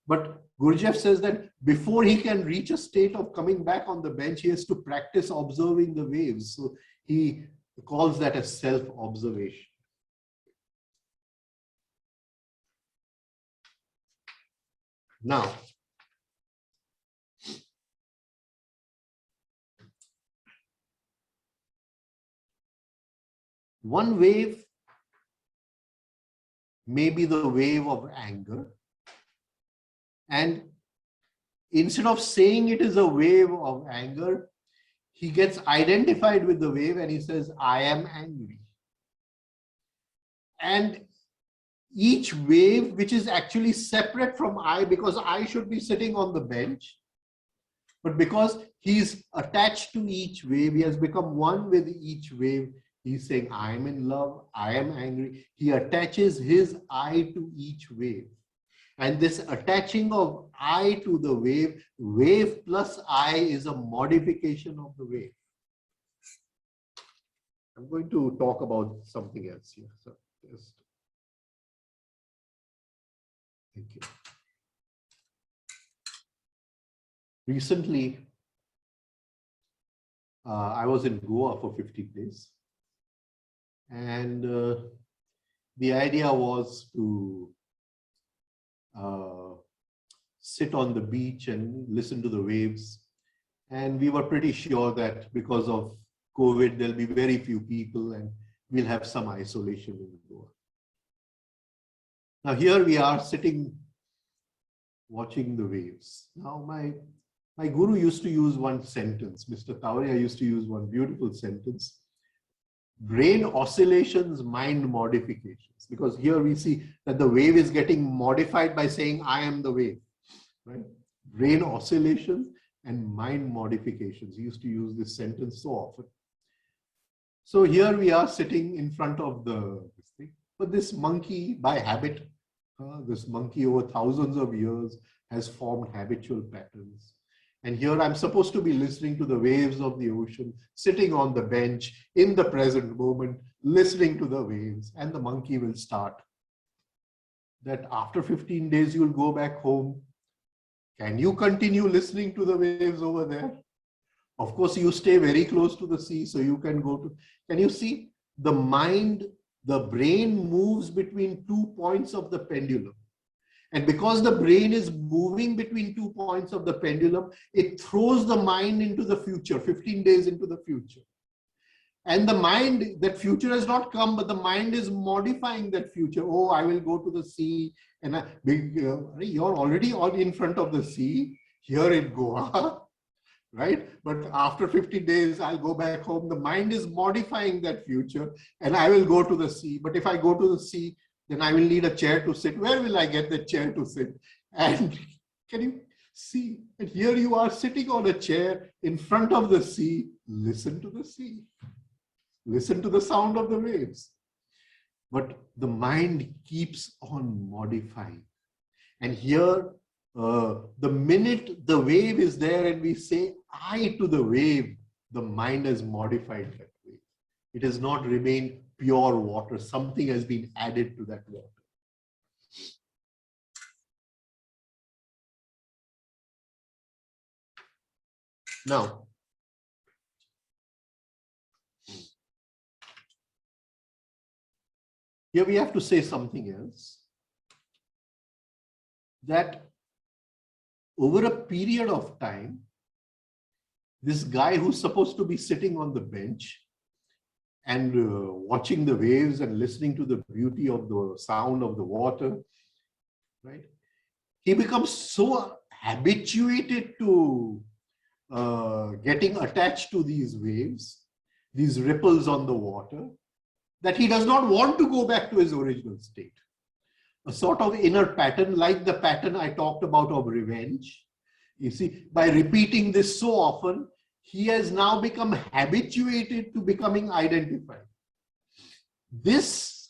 But Gurdjieff says that before he can reach a state of coming back on the bench, he has to practice observing the waves. So he calls that a self-observation. Now, one wave may be the wave of anger. And instead of saying it is a wave of anger, he gets identified with the wave and he says, I am angry. And each wave, which is actually separate from I, because I should be sitting on the bench, but because he's attached to each wave, he has become one with each wave. He's saying, I am in love, I am angry. He attaches his I to each wave. And this attaching of I to the wave, wave plus I is a modification of the wave. I'm going to talk about something else here. So just thank you. Recently, I was in Goa for 50 days. And the idea was to sit on the beach and listen to the waves. And we were pretty sure that because of COVID, there'll be very few people and we'll have some isolation in Goa. Now here we are sitting, watching the waves. Now my guru used to use one sentence. Mr. Tavaria used to use one beautiful sentence. Brain oscillations, mind modifications. Because here we see that the wave is getting modified by saying, I am the wave. Right? Brain oscillations and mind modifications. He used to use this sentence so often. So here we are sitting in front of this thing. But this monkey, by habit, this monkey over thousands of years has formed habitual patterns. And here I'm supposed to be listening to the waves of the ocean, sitting on the bench in the present moment, listening to the waves, and the monkey will start. That after 15 days, you'll go back home. Can you continue listening to the waves over there? Of course, you stay very close to the sea, so you can go to, can you see the mind, the brain moves between 2 points of the pendulum. And because the brain is moving between 2 points of the pendulum, it throws the mind into the future, 15 days into the future. And the mind, that future has not come, but the mind is modifying that future. Oh, I will go to the sea. And you're already in front of the sea here in Goa, right? But after 50 days, I'll go back home. The mind is modifying that future and I will go to the sea. But if I go to the sea, then I will need a chair to sit. Where will I get the chair to sit? And can you see? And here you are sitting on a chair in front of the sea. Listen to the sea. Listen to the sound of the waves. But the mind keeps on modifying. And here, the minute the wave is there and we say I to the wave, the mind has modified that wave. It has not remained pure water. Something has been added to that water. Now, here we have to say something else. That over a period of time, this guy who's supposed to be sitting on the bench and watching the waves and listening to the beauty of the sound of the water, right? He becomes so habituated to getting attached to these waves, these ripples on the water, that he does not want to go back to his original state. A sort of inner pattern, like the pattern I talked about of revenge. You see, by repeating this so often, he has now become habituated to becoming identified. This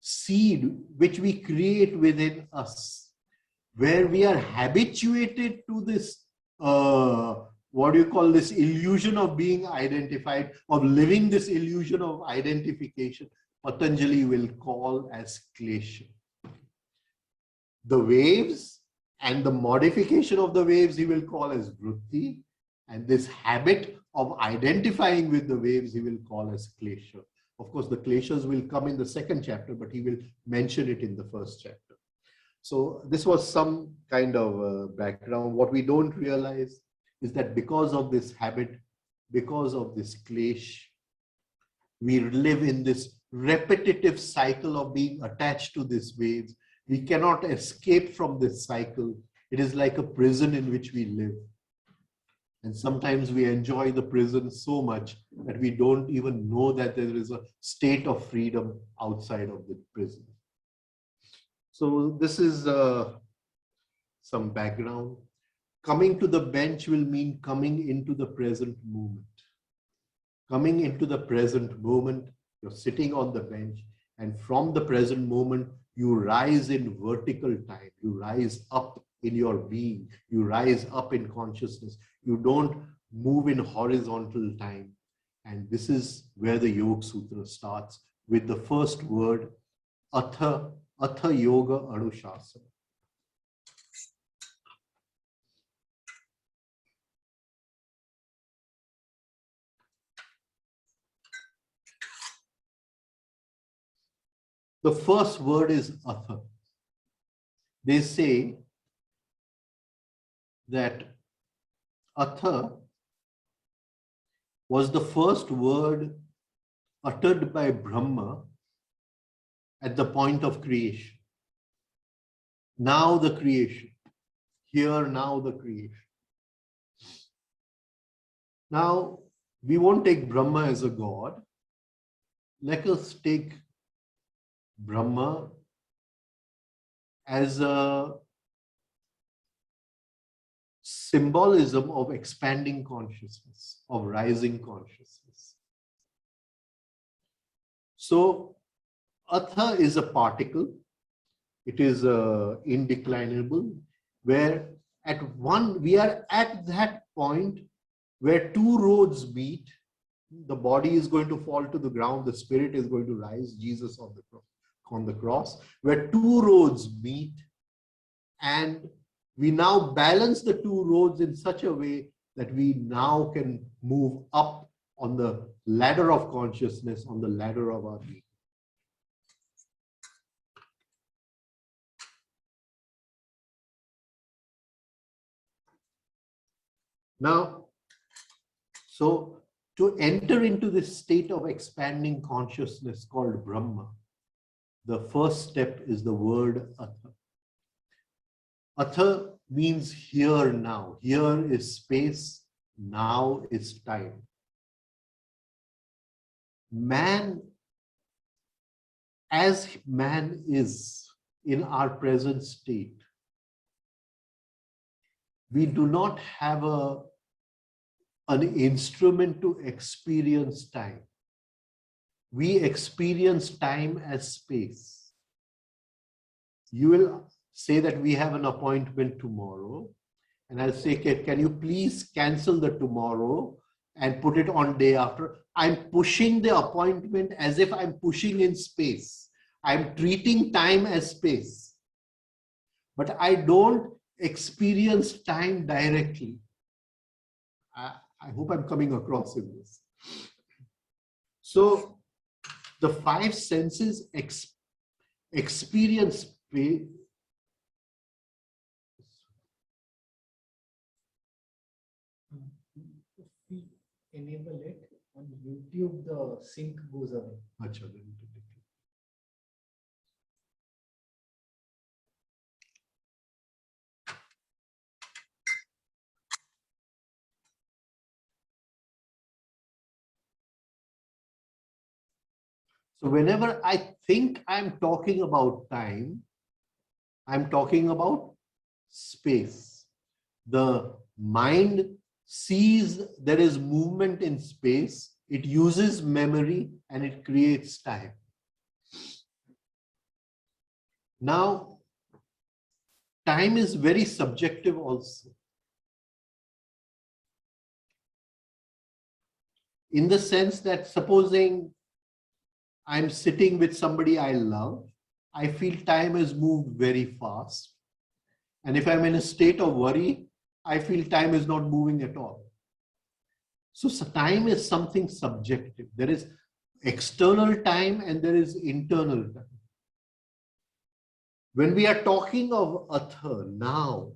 seed which we create within us, where we are habituated to this, what do you call this, illusion of being identified, of living this illusion of identification, Patanjali will call as klesha. The waves and the modification of the waves he will call as vritti, and this habit of identifying with the waves he will call as klesha. Of course, the kleshas will come in the second chapter, but he will mention it in the first chapter. So this was some kind of background. What we don't realize is that because of this habit, because of this klesh, we live in this repetitive cycle of being attached to these waves. We cannot escape from this cycle. It is like a prison in which we live. And sometimes we enjoy the prison so much that we don't even know that there is a state of freedom outside of the prison. So this is some background. Coming to the bench will mean coming into the present moment. Coming into the present moment, you're sitting on the bench, and from the present moment, you rise in vertical time. You rise up in your being. You rise up in consciousness. You don't move in horizontal time. And this is where the Yoga Sutra starts with the first word, Atha Yoga Anushasana. The first word is Atha. They say that Atha was the first word uttered by Brahma at the point of creation. Now the creation. Here, now the creation. Now, we won't take Brahma as a god. Let us take Brahma as a symbolism of expanding consciousness, of rising consciousness. So, Atha is a particle. It is indeclinable, where we are at that point where two roads meet. The body is going to fall to the ground, the spirit is going to rise, Jesus on the cross, where two roads meet, and we now balance the two roads in such a way that we now can move up on the ladder of consciousness, on the ladder of our being. Now, so to enter into this state of expanding consciousness called Brahma, the first step is the word Atha. Atha means here now. Here is space, now is time. Man, as man is in our present state, we do not have an instrument to experience time. We experience time as space. You will say that we have an appointment tomorrow, and I'll say, can you please cancel the tomorrow and put it on day after? I'm pushing the appointment as if I'm pushing in space. I'm treating time as space. But I don't experience time directly. I hope I'm coming across in this. So the five senses experience space. If we enable it on YouTube, the sync goes away. Achha, So whenever I think I'm talking about time, I'm talking about space. The mind sees there is movement in space, it uses memory, and it creates time. Now, time is very subjective also. In the sense that supposing I'm sitting with somebody I love, I feel time has moved very fast. And if I'm in a state of worry, I feel time is not moving at all. So time is something subjective. There is external time and there is internal time. When we are talking of atha, now,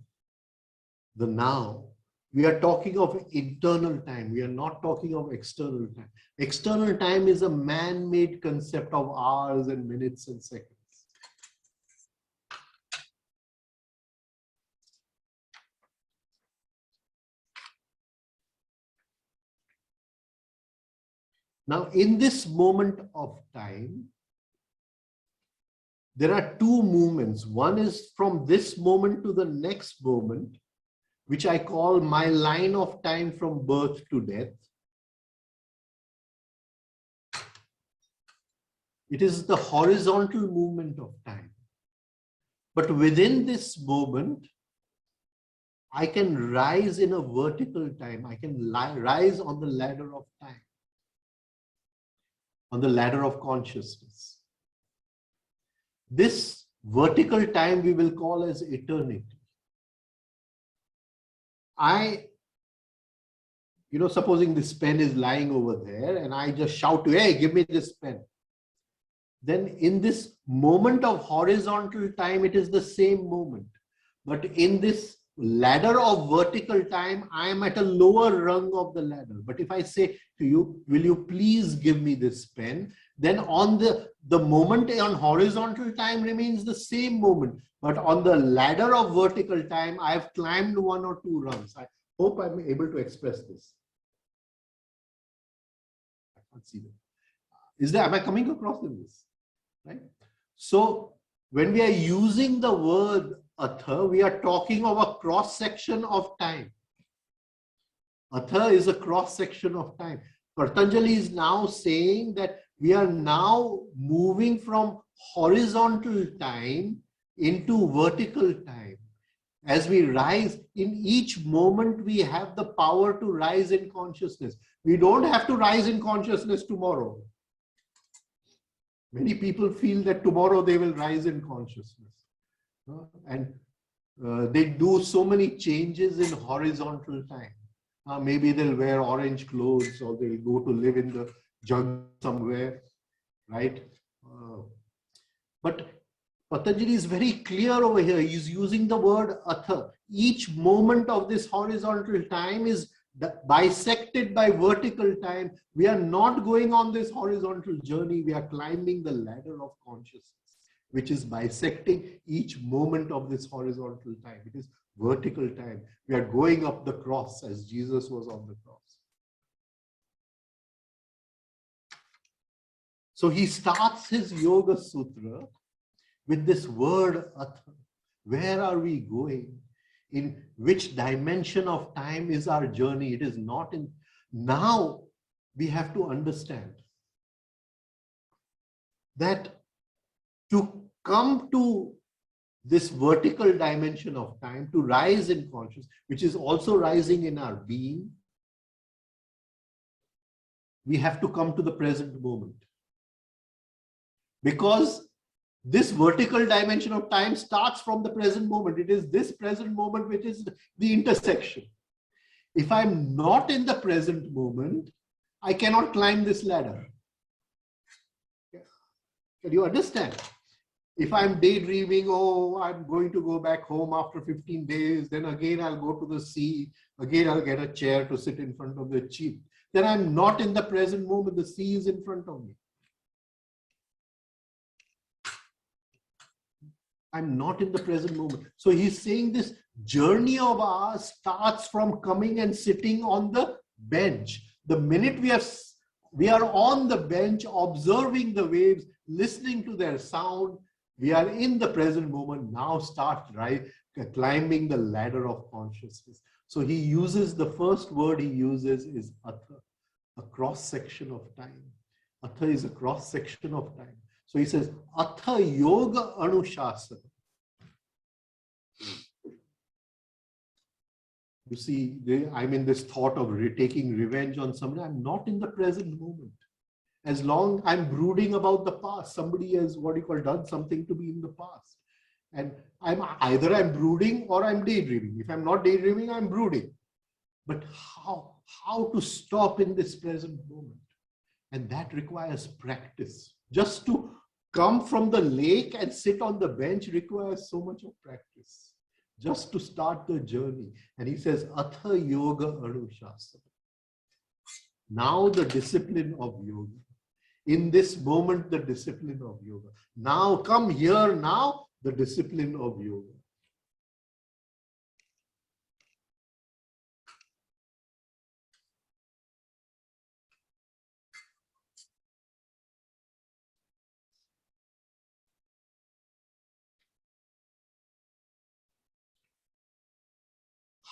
the now, we are talking of internal time. We are not talking of external time. External time is a man-made concept of hours and minutes and seconds. Now, in this moment of time, there are two movements. One is from this moment to the next moment, which I call my line of time from birth to death. It is the horizontal movement of time. But within this moment, I can rise in a vertical time. I can rise on the ladder of time, on the ladder of consciousness. This vertical time we will call as eternity. Supposing this pen is lying over there and I just shout to, hey, give me this pen. Then in this moment of horizontal time, it is the same moment. But in this ladder of vertical time, I am at a lower rung of the ladder. But if I say to you, will you please give me this pen? Then on the moment on horizontal time remains the same moment. But on the ladder of vertical time, I have climbed one or two rungs. I hope I'm able to express this. I can't see that. Am I coming across in this? Right? So when we are using the word atha, we are talking of a cross section of time. Atha is a cross section of time. Patanjali is now saying that we are now moving from horizontal time into vertical time. As we rise, in each moment, we have the power to rise in consciousness. We don't have to rise in consciousness tomorrow. Many people feel that tomorrow they will rise in consciousness. And they do so many changes in horizontal time. Maybe they'll wear orange clothes or they'll go to live in the jungle somewhere, right? But Patanjali is very clear over here. He's using the word atha. Each moment of this horizontal time is bisected by vertical time. We are not going on this horizontal journey. We are climbing the ladder of consciousness, which is bisecting each moment of this horizontal time. It is vertical time. We are going up the cross as Jesus was on the cross. So he starts his Yoga Sutra with this word atha. Where are we going? In which dimension of time is our journey? It is not in. Now we have to understand that to come to this vertical dimension of time, to rise in consciousness, which is also rising in our being, we have to come to the present moment. Because this vertical dimension of time starts from the present moment. It is this present moment which is the intersection. If I'm not in the present moment, I cannot climb this ladder. Can you understand? If I'm daydreaming, oh, I'm going to go back home after 15 days, then again I'll go to the sea, again I'll get a chair to sit in front of the chief. Then I'm not in the present moment, the sea is in front of me. I'm not in the present moment. So he's saying this journey of ours starts from coming and sitting on the bench. The minute we are We are on the bench, observing the waves, listening to their sound. We are in the present moment. Now start climbing the ladder of consciousness. So he uses, the first word he uses is atha, a cross section of time. Atha is a cross section of time. So he says, atha yoga anushasana. You see, I'm in this thought of taking revenge on somebody. I'm not in the present moment. As long I'm brooding about the past, somebody has done something to me in the past. And either I'm brooding or I'm daydreaming. If I'm not daydreaming, I'm brooding. But how to stop in this present moment? And that requires practice. Just to come from the lake and sit on the bench requires so much of practice. Just to start the journey. And he says, atha yoga anushasana. Now the discipline of yoga. In this moment, the discipline of yoga. Now come here now, the discipline of yoga.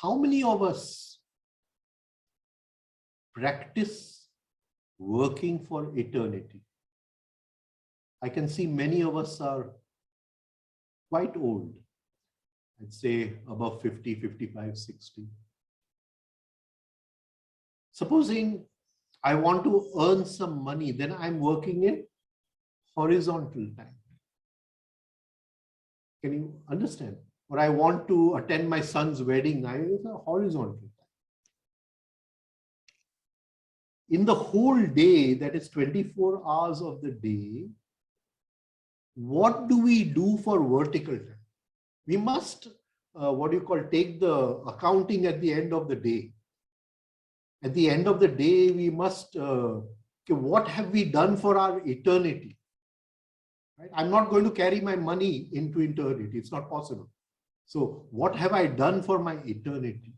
How many of us practice working for eternity? I can see many of us are quite old. I'd say above 50, 55, 60. Supposing I want to earn some money, then I'm working in horizontal time. Can you understand? Or I want to attend my son's wedding, it's a horizontal time. In the whole day, that is 24 hours of the day, what do we do for vertical time? We must, take the accounting at the end of the day. At the end of the day, we must, what have we done for our eternity? Right? I'm not going to carry my money into eternity. It's not possible. So what have I done for my eternity?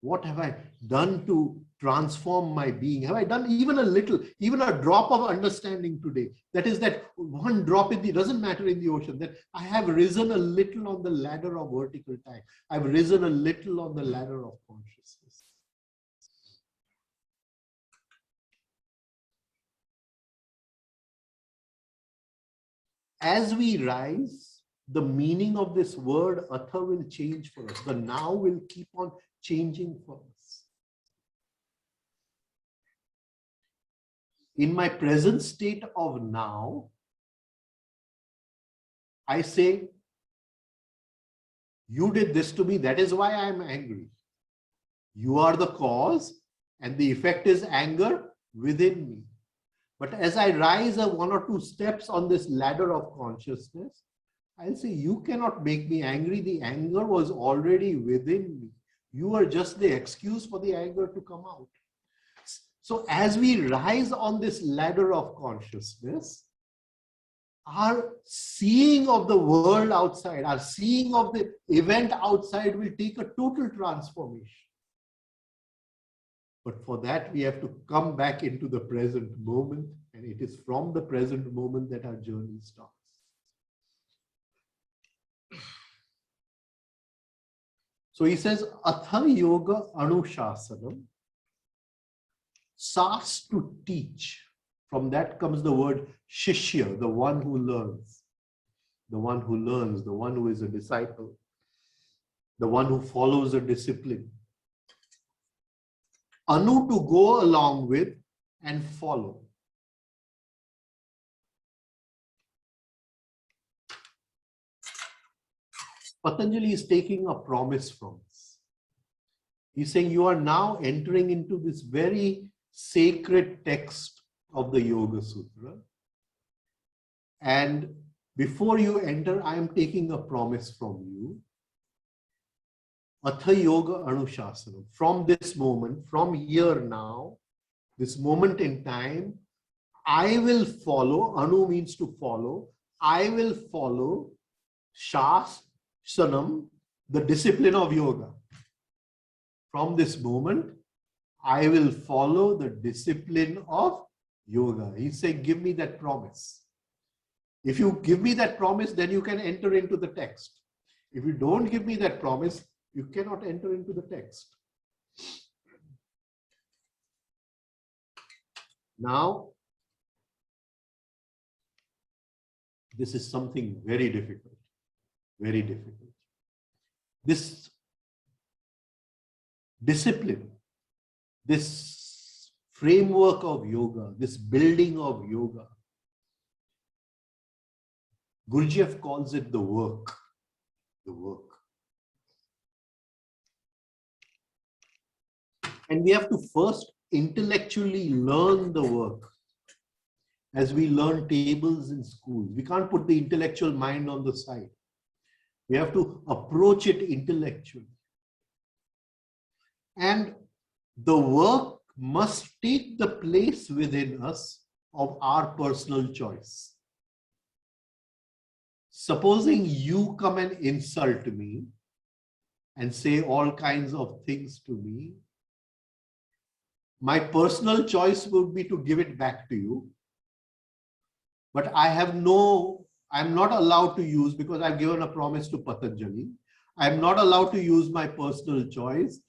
What have I done to transform my being? Have I done even a little, even a drop of understanding today? That is that one drop doesn't matter in the ocean, that I have risen a little on the ladder of vertical time. I've risen a little on the ladder of consciousness. As we rise, the meaning of this word atha will change for us. The now will keep on changing for us. In my present state of now, I say, you did this to me, that is why I am angry. You are the cause, and the effect is anger within me. But as I rise one or two steps on this ladder of consciousness, I'll say, you cannot make me angry. The anger was already within me. You are just the excuse for the anger to come out. So as we rise on this ladder of consciousness, our seeing of the world outside, our seeing of the event outside will take a total transformation. But for that, we have to come back into the present moment. And it is from the present moment that our journey starts. So he says, atha yoga anushasana, sas to teach. From that comes the word shishya, the one who learns. The one who learns, the one who is a disciple, the one who follows a discipline. Anu, to go along with and follow. Patanjali is taking a promise from us. He's saying you are now entering into this very sacred text of the Yoga Sutra. And before you enter, I am taking a promise from you. Atha yoga anushasana. From this moment, from here now, this moment in time, I will follow. Anu means to follow. I will follow Sanam, the discipline of yoga. From this moment, I will follow the discipline of yoga. He's saying, give me that promise. If you give me that promise, then you can enter into the text. If you don't give me that promise, you cannot enter into the text. Now, this is something very difficult, very difficult. This discipline, this framework of yoga, this building of yoga, Gurdjieff calls it the work, the work. And we have to first intellectually learn the work. As we learn tables in school, we can't put the intellectual mind on the side. We have to approach it intellectually. And the work must take the place within us of our personal choice. Supposing you come and insult me and say all kinds of things to me, my personal choice would be to give it back to you. But I'm not allowed to use, because I've given a promise to Patanjali, I'm not allowed to use my personal choice.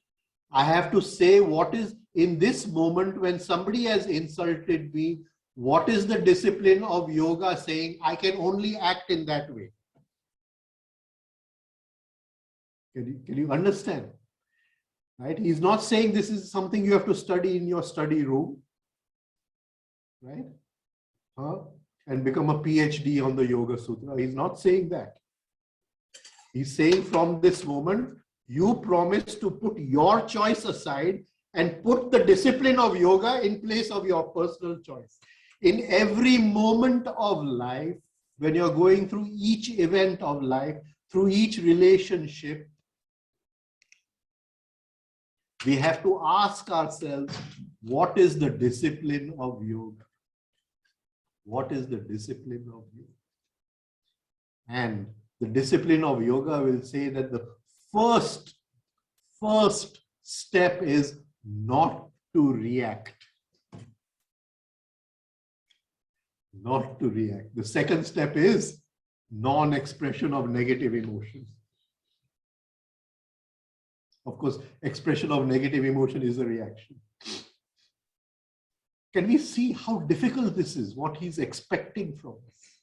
I have to say what is in this moment when somebody has insulted me, what is the discipline of yoga saying? I can only act in that way. Can you understand? Right? He's not saying this is something you have to study in your study room, right? And become a PhD on the Yoga Sutra. He's not saying that. He's saying from this moment, you promise to put your choice aside and put the discipline of yoga in place of your personal choice. In every moment of life, when you're going through each event of life, through each relationship, we have to ask ourselves, what is the discipline of yoga? What is the discipline of yoga? And the discipline of yoga will say that the first step is not to react. Not to react. The second step is non-expression of negative emotions. Of course, expression of negative emotion is a reaction. Can we see how difficult this is, what he's expecting from us?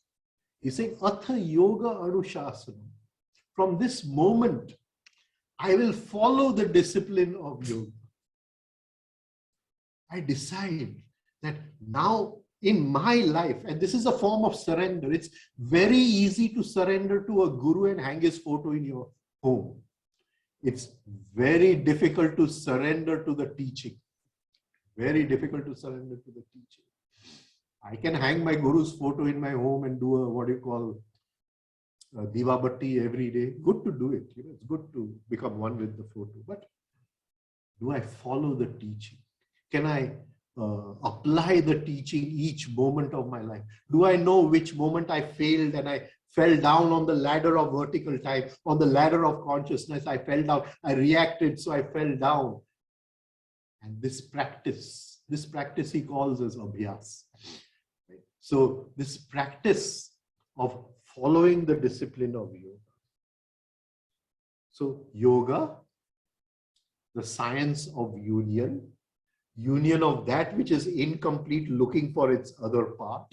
He's saying, Atha Yoga Anushasana. From this moment, I will follow the discipline of yoga. I decide that now in my life, and this is a form of surrender. It's very easy to surrender to a guru and hang his photo in your home. It's very difficult to surrender to the teaching. Very difficult to surrender to the teaching. I can hang my guru's photo in my home and do a, what you call, Diva Bhatti every day. Good to do it. You know, it's good to become one with the photo. But do I follow the teaching? Can I apply the teaching each moment of my life? Do I know which moment I failed and I fell down on the ladder of vertical time, on the ladder of consciousness? I fell down. I reacted, so I fell down. And this practice he calls as abhyas. Right? So this practice of following the discipline of yoga. So yoga, the science of union of that which is incomplete, looking for its other part.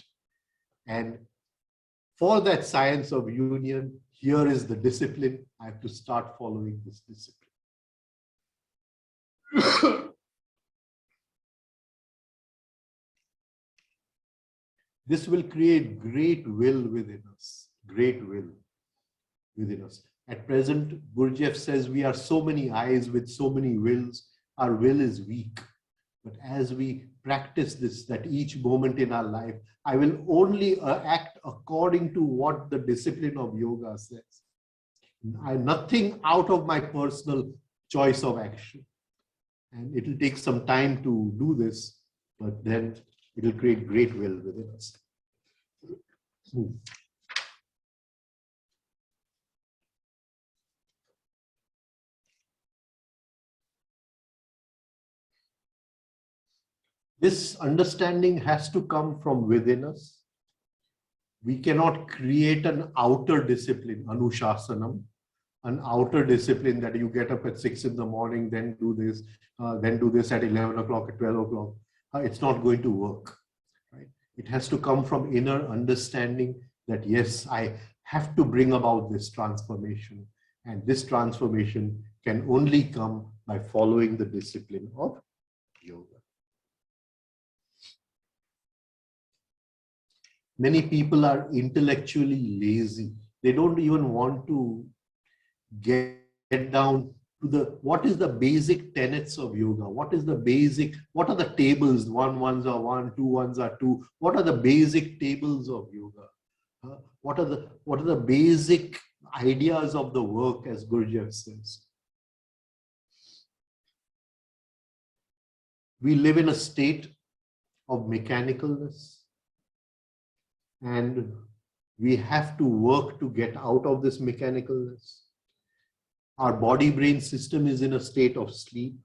And for that science of union, here is the discipline. I have to start following this discipline. This will create great will within us, great will within us. At present, Gurdjieff says we are so many eyes with so many wills, our will is weak. But as we practice this, that each moment in our life, I will only act according to what the discipline of yoga says. Nothing out of my personal choice of action. And it will take some time to do this, but then it will create great will within us. This understanding has to come from within us. We cannot create an outer discipline, anushasanam, an outer discipline that you get up at 6 in the morning, then do this at 11 o'clock, at 12 o'clock. It's not going to work. Right? It has to come from inner understanding that, yes, I have to bring about this transformation. And this transformation can only come by following the discipline of yoga. Many people are intellectually lazy. They don't even want to get down to what is the basic tenets of yoga? What are the tables? 1 ones are 1, 2 ones are 2. What are the basic tables of yoga? What are the basic ideas of the work, as Gurdjieff says? We live in a state of mechanicalness, and we have to work to get out of this mechanicalness. Our body-brain system is in a state of sleep.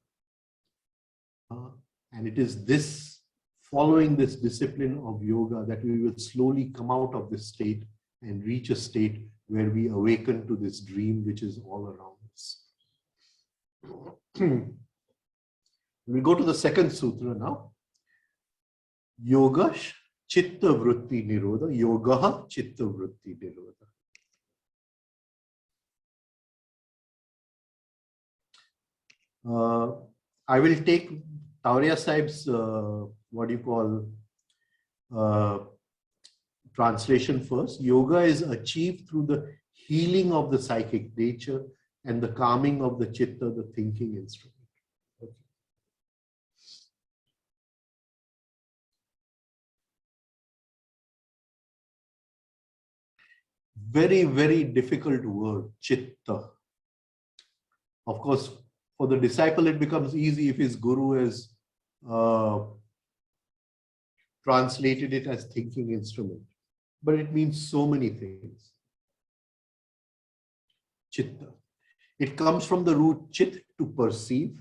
And it is this, following this discipline of yoga, that we will slowly come out of this state and reach a state where we awaken to this dream which is all around us. We'll go to the second sutra now. Yoga Chitta Vritti Nirodha. Yoga Chitta Vritti Nirodha. I will take Tavariya Sahib's translation first. Yoga is achieved through the healing of the psychic nature and the calming of the chitta, the thinking instrument. Okay. Very, very difficult word, chitta. Of course, for the disciple, it becomes easy if his guru has translated it as thinking instrument. But it means so many things. Chitta. It comes from the root chit, to perceive,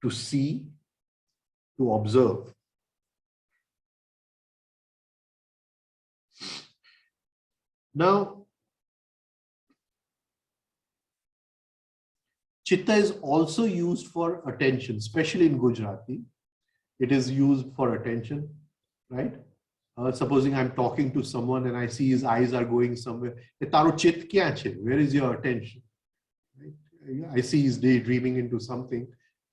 to see, to observe. Now, chitta is also used for attention, especially in Gujarati. It is used for attention, right? Supposing I'm talking to someone and I see his eyes are going somewhere. Taro chit kya che? Where is your attention? Right? I see he's daydreaming into something.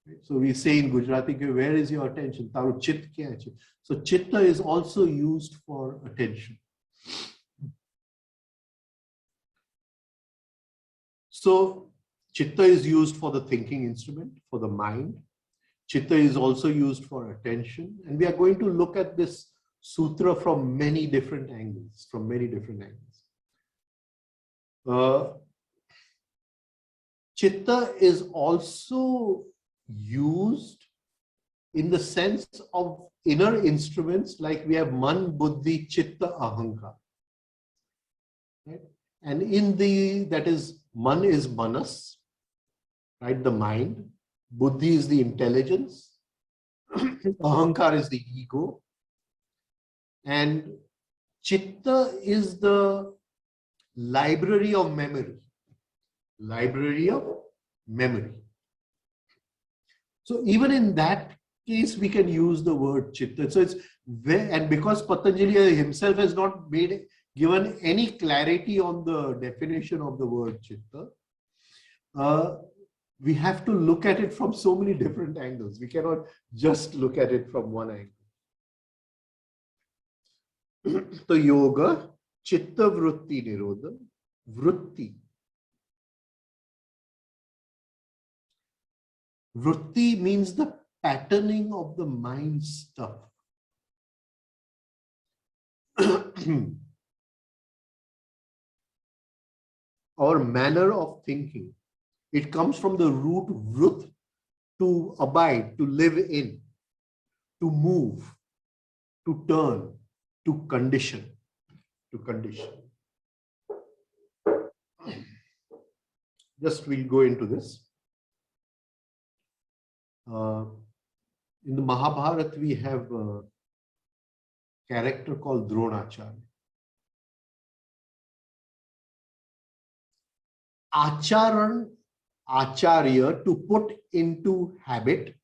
Right? So we say in Gujarati, where is your attention? Taro chit kya che? So chitta is also used for attention. So chitta is used for the thinking instrument, for the mind. Chitta is also used for attention. And we are going to look at this sutra from many different angles, Chitta is also used in the sense of inner instruments, like we have man, buddhi, chitta, ahankar. Right? And that is, man is manas, right? The mind. Buddhi is the intelligence. Ahankar is the ego. And chitta is the library of memory. Library of memory. So even in that case, we can use the word chitta. So it's and because Patanjali himself has not given any clarity on the definition of the word chitta, we have to look at it from so many different angles. We cannot just look at it from one angle. So yoga, chitta vritti nirodha, vritti. Vritti means the patterning of the mind stuff. Our manner of thinking. It comes from the root vrut, to abide, to live in, to move, to turn, to condition, Just we'll go into this. in the Mahabharata, we have a character called Dronacharya. Acharan, Acharya, to put into habit,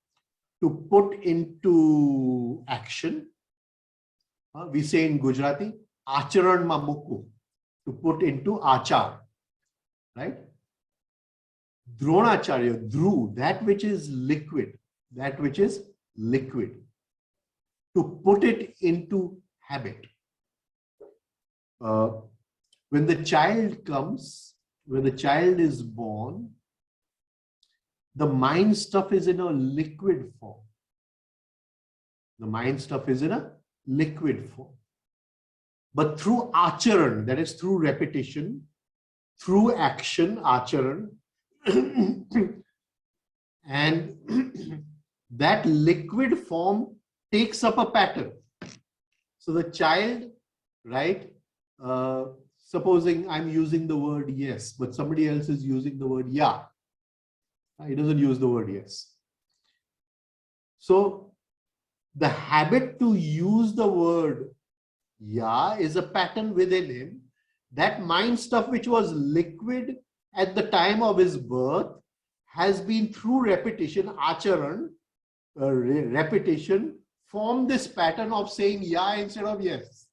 to put into action. We say in Gujarati, Acharan Mamuku, to put into achar, right? Dronacharya, Dhru, that which is liquid, to put it into habit. When the child comes, when the child is born, the mind stuff is in a liquid form. The mind stuff is in a liquid form. But through acharan, that is through repetition, through action, acharan, and that liquid form takes up a pattern. So the child, right, supposing I'm using the word yes, but somebody else is using the word yeah. He doesn't use the word yes. So the habit to use the word yeah is a pattern within him. That mind stuff which was liquid at the time of his birth has been through repetition, acharan, repetition, formed this pattern of saying yeah instead of yes.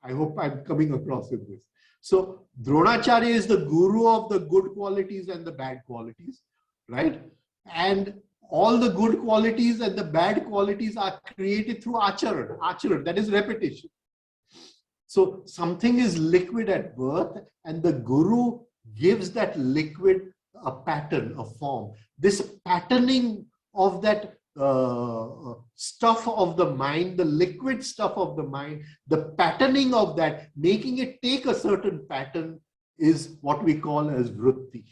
I hope I'm coming across with this. So Dronacharya is the guru of the good qualities and the bad qualities, right? And all the good qualities and the bad qualities are created through acharan. Acharan, that is repetition. So something is liquid at birth, and the guru gives that liquid a pattern, a form. This patterning of that stuff of the mind, the liquid stuff of the mind, the patterning of that, making it take a certain pattern, is what we call as vritti.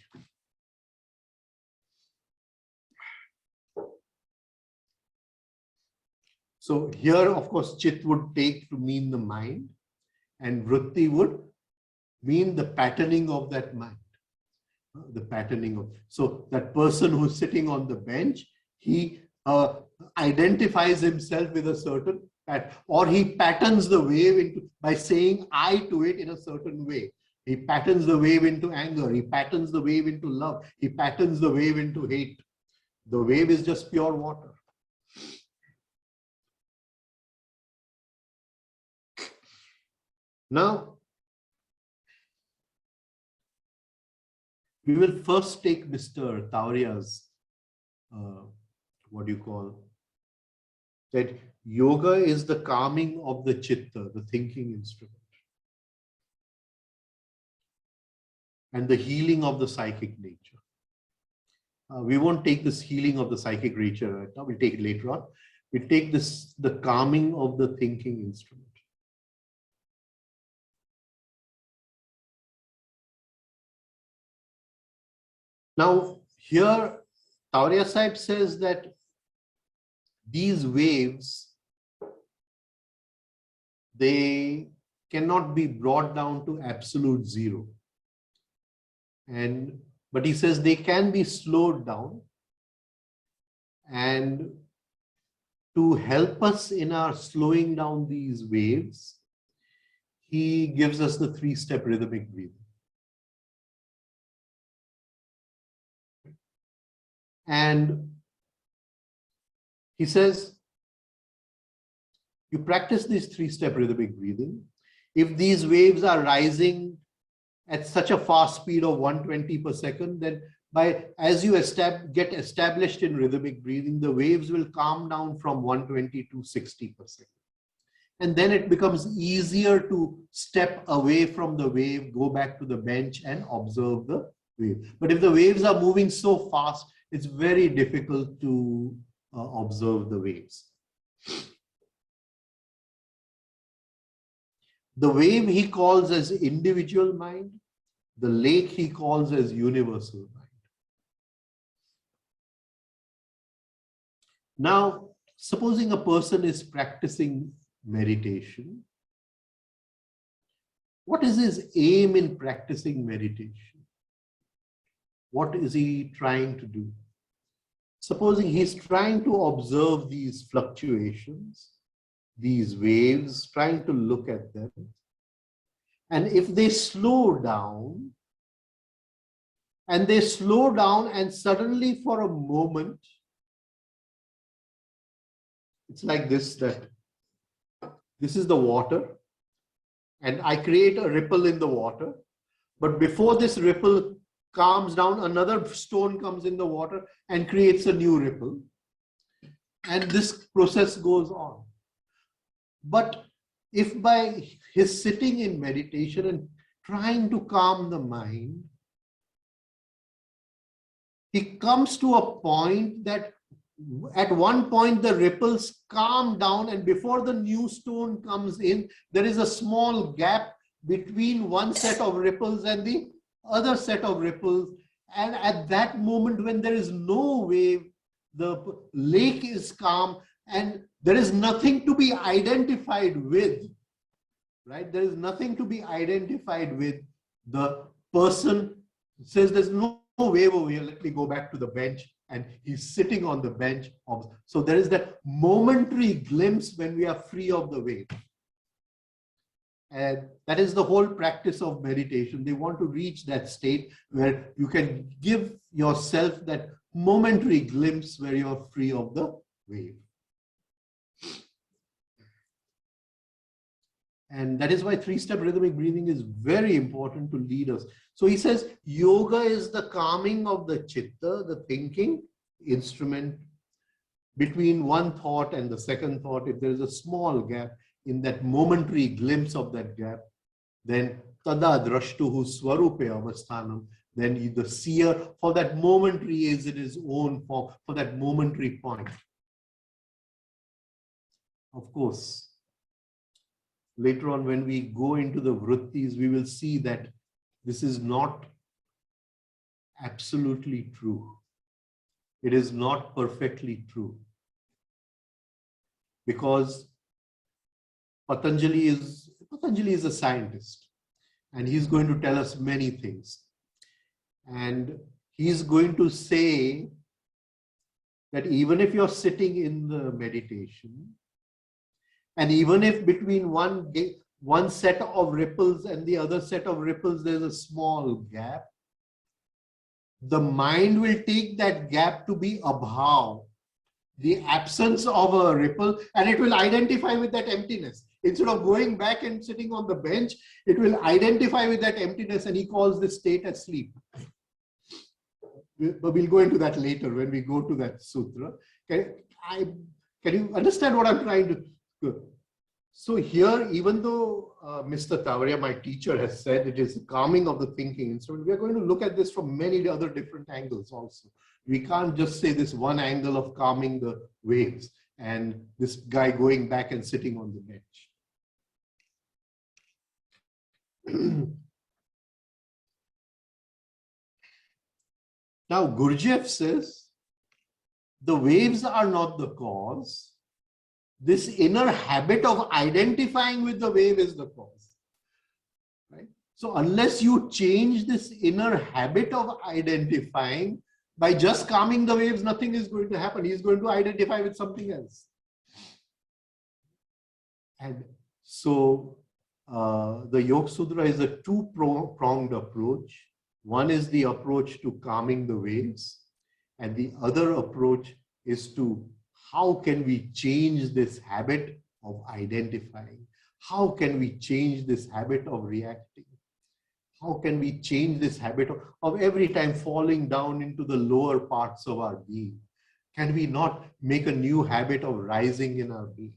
So here, of course, chit would take to mean the mind, and vritti would mean the patterning of that mind. The patterning of, so that person who's sitting on the bench, he identifies himself with a certain pattern, or he patterns the wave into by saying I to it in a certain way. He patterns the wave into anger, he patterns the wave into love, he patterns the wave into hate. The wave is just pure water. Now, we will first take Mr. Tavaria's, what do you call, that yoga is the calming of the chitta, the thinking instrument, and the healing of the psychic nature. We won't take this healing of the psychic nature right now, we'll take it later on. We'll take this, the calming of the thinking instrument. Now, here, Tavaria Sahib says that these waves, they cannot be brought down to absolute zero. But he says they can be slowed down. And to help us in our slowing down these waves, he gives us the 3-step rhythmic breathing. And he says, you practice this 3-step rhythmic breathing. If these waves are rising at such a fast speed of 120 per second, then as you get established in rhythmic breathing, the waves will calm down from 120 to 60 per second. And then it becomes easier to step away from the wave, go back to the bench and observe the wave. But if the waves are moving so fast, it's very difficult to observe the waves. The wave he calls as individual mind, the lake he calls as universal mind. Now, supposing a person is practicing meditation, what is his aim in practicing meditation? What is he trying to do? Supposing he's trying to observe these fluctuations, these waves, trying to look at them. And if they slow down, and suddenly for a moment, it's like this, that this is the water, and I create a ripple in the water. But before this ripple calms down, another stone comes in the water and creates a new ripple. And this process goes on. But if by his sitting in meditation and trying to calm the mind, he comes to a point that at one point the ripples calm down, and before the new stone comes in, there is a small gap between one set of ripples and the other set of ripples. And at that moment, when there is no wave, the lake is calm and there is nothing to be identified with, right? There is nothing to be identified with. The person says, there's no wave over here, let me go back to the bench. And he's sitting on the bench. So there is that momentary glimpse when we are free of the wave. And that is the whole practice of meditation. They want to reach that state where you can give yourself that momentary glimpse where you're free of the wave. And that is why three-step rhythmic breathing is very important to lead us. So he says, yoga is the calming of the chitta, the thinking instrument, between one thought and the second thought. If there is a small gap, in that momentary glimpse of that gap, then tada drashtuhu swarupe avasthanam, then the seer for that momentary is in his own form, for that momentary point. Of course, later on when we go into the vrittis, we will see that this is not absolutely true. It is not perfectly true. Because Patanjali is a scientist, and he's going to tell us many things. And he's going to say that even if you're sitting in the meditation, and even if between one set of ripples and the other set of ripples, there's a small gap, the mind will take that gap to be abhav, the absence of a ripple, and it will identify with that emptiness. Instead of going back and sitting on the bench, it will identify with that emptiness, and he calls this state as sleep. But we'll go into that later when we go to that sutra. Can you understand what I'm trying to do? So here, even though Mr. Tavaria, my teacher, has said it is the calming of the thinking instrument, we are going to look at this from many other different angles also. We can't just say this one angle of calming the waves and this guy going back and sitting on the bench. Now, Gurdjieff says, the waves are not the cause. This inner habit of identifying with the wave is the cause. Right? So unless you change this inner habit of identifying, by just calming the waves, nothing is going to happen. He's going to identify with something else. And so the Yoga Sutra is a two-pronged approach. One is the approach to calming the waves, and the other approach is to how can we change this habit of identifying? How can we change this habit of reacting? How can we change this habit of every time falling down into the lower parts of our being? Can we not make a new habit of rising in our being?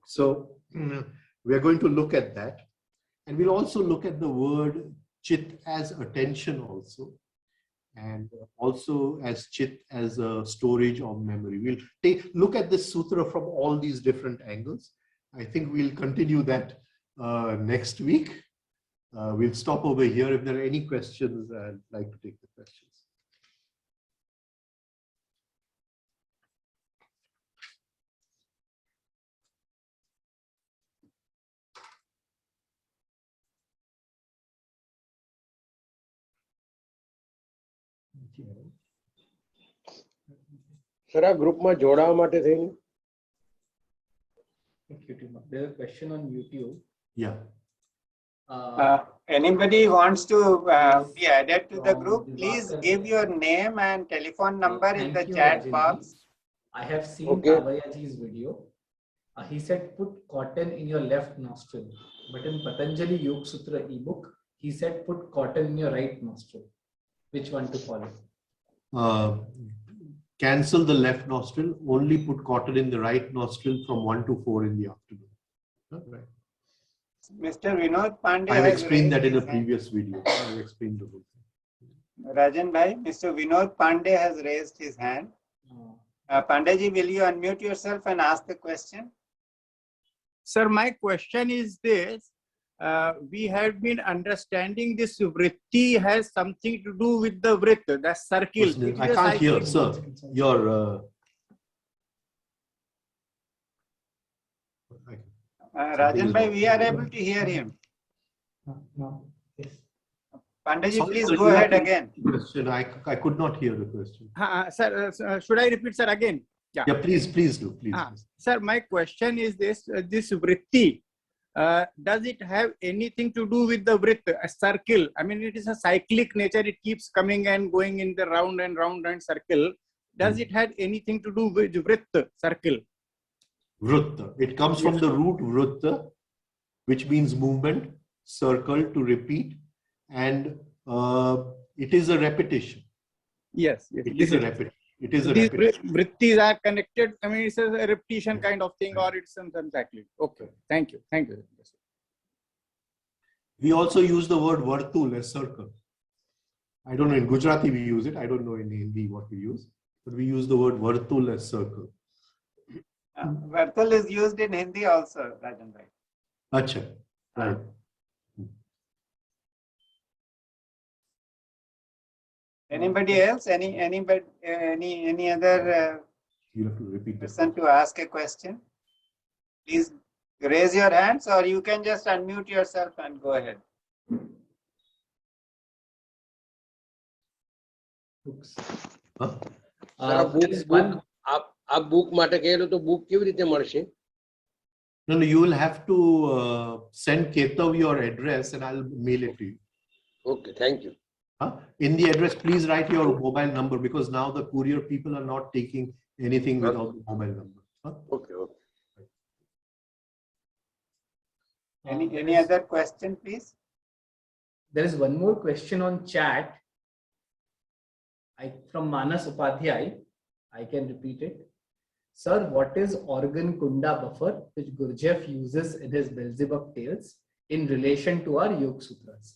So we are going to look at that. And we'll also look at the word chit as attention also. And also as chit as a storage of memory. We'll look at this sutra from all these different angles. I think we'll continue that next week. We'll stop over here. If there are any questions, I'd like to take the questions. Sir આ ગ્રુપમાં જોડાવા માટે થઈને There's a question on YouTube. Yeah. Anybody wants to be added to the From group, Divakar. please give your name and telephone number in Thank the you, chat Rajenji. box. I have seen Okay. Tavariaji's video. He said put cotton in your left nostril. But in Patanjali Yoga Sutra ebook, he said put cotton in your right nostril. Which one to follow? Cancel the left nostril, only put cotton in the right nostril from 1 to 4 in the afternoon. Right. Mr. Vinod Pandey I've has explained raised that in a his hand. previous video. I've explained the whole thing. Rajan bhai, Mr. Vinod Pandey has raised his hand. Pandeyji, will you unmute yourself and ask the question? Sir, my question is this. We have been understanding this vritti has something to do with the vrit, the circle. Listen, It I is a can't hear, cyclic- sir. Your Rajan is bhai, wrong. we are able to hear him. No. Yes. Pandeyji, Sorry, please sir, go you have ahead to- again. Question. I could not hear the question. Sir, should I repeat, sir, again? Yeah, please do. Please. Sir, my question is this: this vritti, does it have anything to do with the vrit, a circle? I mean, it is a cyclic nature. It keeps coming and going in the round and circle. Does it have anything to do with vrit, circle? Vrutta. It comes from Yes. the root vrutta, which means movement, circle, to repeat, and it is a repetition. Yes. It is a repetition. It is a These repetition. vrittis are connected. I mean, it's a repetition kind of thing, or it's something cyclic. Okay. Thank you. We also use the word vartul as circle. I don't know, in Gujarati we use it. I don't know in Hindi what we use, but we use the word vartul as circle. Vartul is used in Hindi also, Rajan bhai. Acha. Right. Anybody else? Any other You have to repeat the person to ask a question? Please raise your hands, or you can just unmute yourself and go ahead. Books. Huh? Sir આ There is one. આ book માટે કહેલું તો book કેવી રીતે મળશે? No, you will have to send Ketav your address and I'll mail it to you. Okay, thank you. Huh? In the address, please write your mobile number because now the courier people are not taking anything without the mobile number. Huh? Okay. Any other question, please? There is one more question on chat. From Manas Upadhyay. I can repeat it. Sir, what is organ kunda buffer which Gurdjieff uses in his Beelzebub tales in relation to our Yoga Sutras?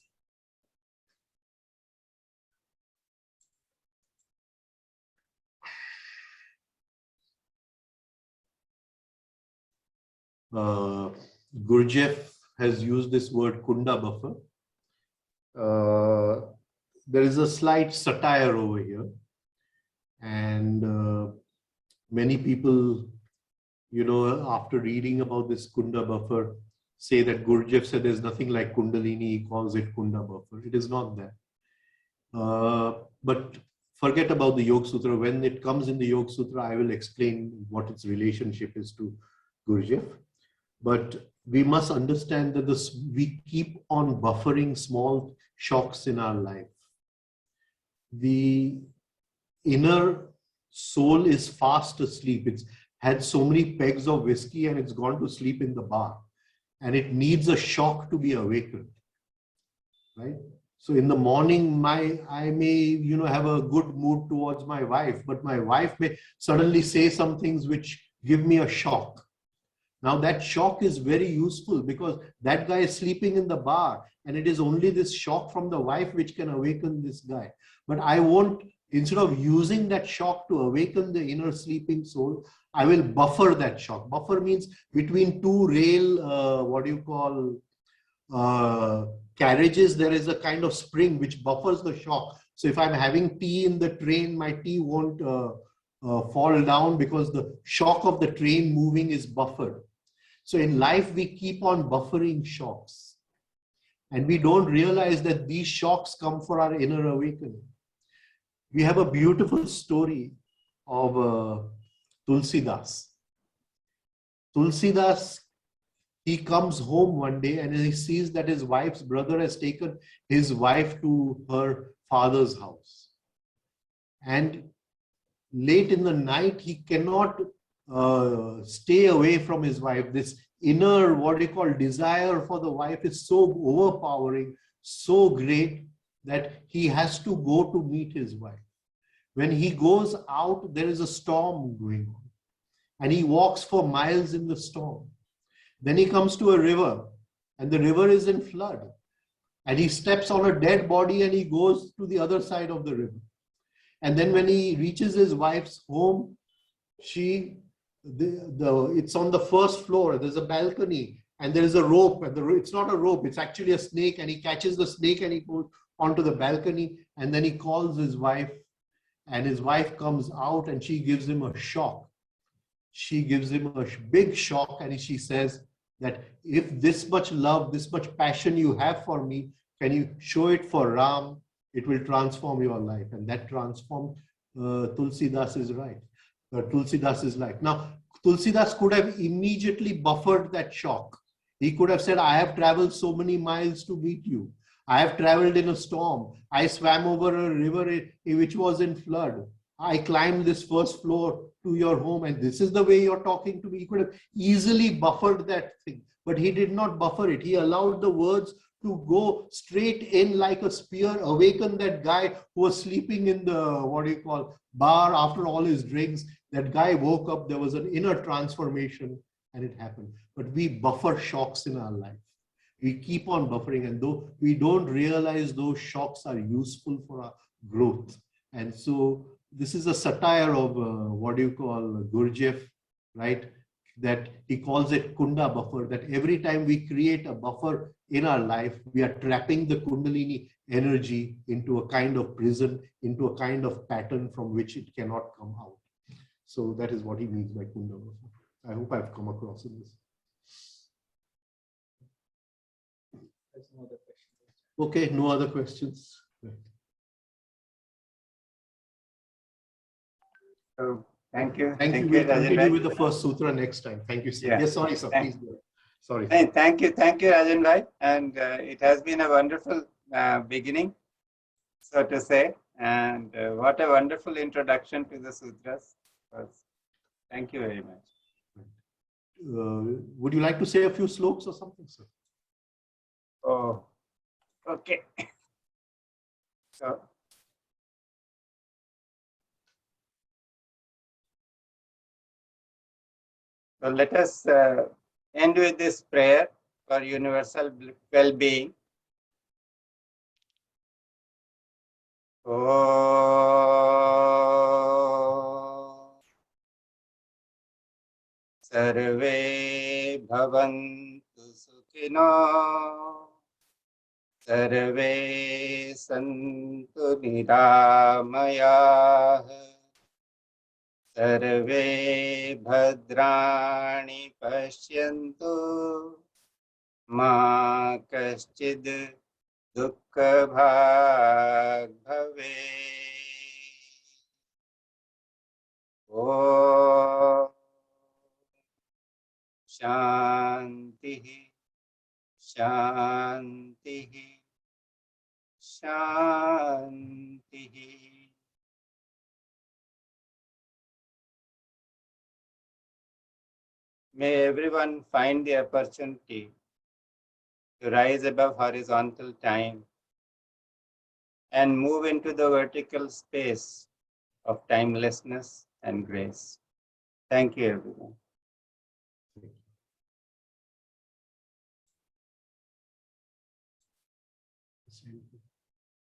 Gurdjieff has used this word kunda buffer. There is a slight satire over here, and many people, after reading about this kunda buffer, say that Gurdjieff said there's nothing like kundalini, he calls it kunda buffer. It is not that. But forget about the Yoga Sutra. When it comes in the Yoga Sutra, I will explain what its relationship is to Gurdjieff. But we must understand that we keep on buffering small shocks in our life. The inner soul is fast asleep. It's had so many pegs of whiskey and it's gone to sleep in the bar. And it needs a shock to be awakened. Right? So in the morning, I may, have a good mood towards my wife, but my wife may suddenly say some things which give me a shock. Now that shock is very useful because that guy is sleeping in the bar and it is only this shock from the wife which can awaken this guy. But I won't, instead of using that shock to awaken the inner sleeping soul, I will buffer that shock. Buffer means between two rail, carriages, there is a kind of spring which buffers the shock. So if I'm having tea in the train, my tea won't fall down because the shock of the train moving is buffered. So in life, we keep on buffering shocks. And we don't realize that these shocks come for our inner awakening. We have a beautiful story of Tulsidas. Tulsidas, he comes home one day and he sees that his wife's brother has taken his wife to her father's house. And late in the night, he cannot stay away from his wife. This inner, what you call, desire for the wife is so overpowering, so great, that he has to go to meet his wife. When he goes out, there is a storm going on, and he walks for miles in the storm. Then he comes to a river, and the river is in flood, and he steps on a dead body and he goes to the other side of the river. And then when he reaches his wife's home, it's on the first floor. There's a balcony and there is a rope, and it's not a rope, it's actually a snake, and he catches the snake and he goes onto the balcony, and then he calls his wife, and his wife comes out and she gives him a shock. She gives him a big shock, and she says that if this much love, this much passion you have for me, can you show it for Ram? It will transform your life. And that transformed Tulsidas' right. Tulsidas' life. Now, Tulsidas could have immediately buffered that shock. He could have said, I have traveled so many miles to meet you. I have traveled in a storm. I swam over a river which was in flood. I climbed this first floor to your home, and this is the way you're talking to me. He could have easily buffered that thing, but he did not buffer it. He allowed the words to go straight in like a spear, awaken that guy who was sleeping in the, bar after all his drinks. That guy woke up, there was an inner transformation, and it happened. But we buffer shocks in our life. We keep on buffering, and though we don't realize those shocks are useful for our growth. And so this is a satire of Gurdjieff, right? That he calls it Kunda buffer, that every time we create a buffer in our life, we are trapping the Kundalini energy into a kind of prison, into a kind of pattern from which it cannot come out. So that is what he means by Kunda buffer. I hope I've come across in this. There's no other question. Okay, no other questions. So thank you. Thank you. We'll continue with the first sutra next time. Thank you, sir. Yeah. Yes, sorry, sir. Please go ahead. Sorry. Hey, thank you, Rajen Bhai. And it has been a wonderful beginning, so to say. And what a wonderful introduction to the sutras. Thank you very much. Would you like to say a few slokas or something, sir? Oh, okay. So let us end with this prayer for universal well-being. Sarve bhavantu sukhino, sarve santu niramayah, sarve bhadrani pashyantu, ma kaschid dukkha bhag bhave. Om Shanti, Shanti, Shanti. May everyone find the opportunity to rise above horizontal time and move into the vertical space of timelessness and grace. Thank you, everyone.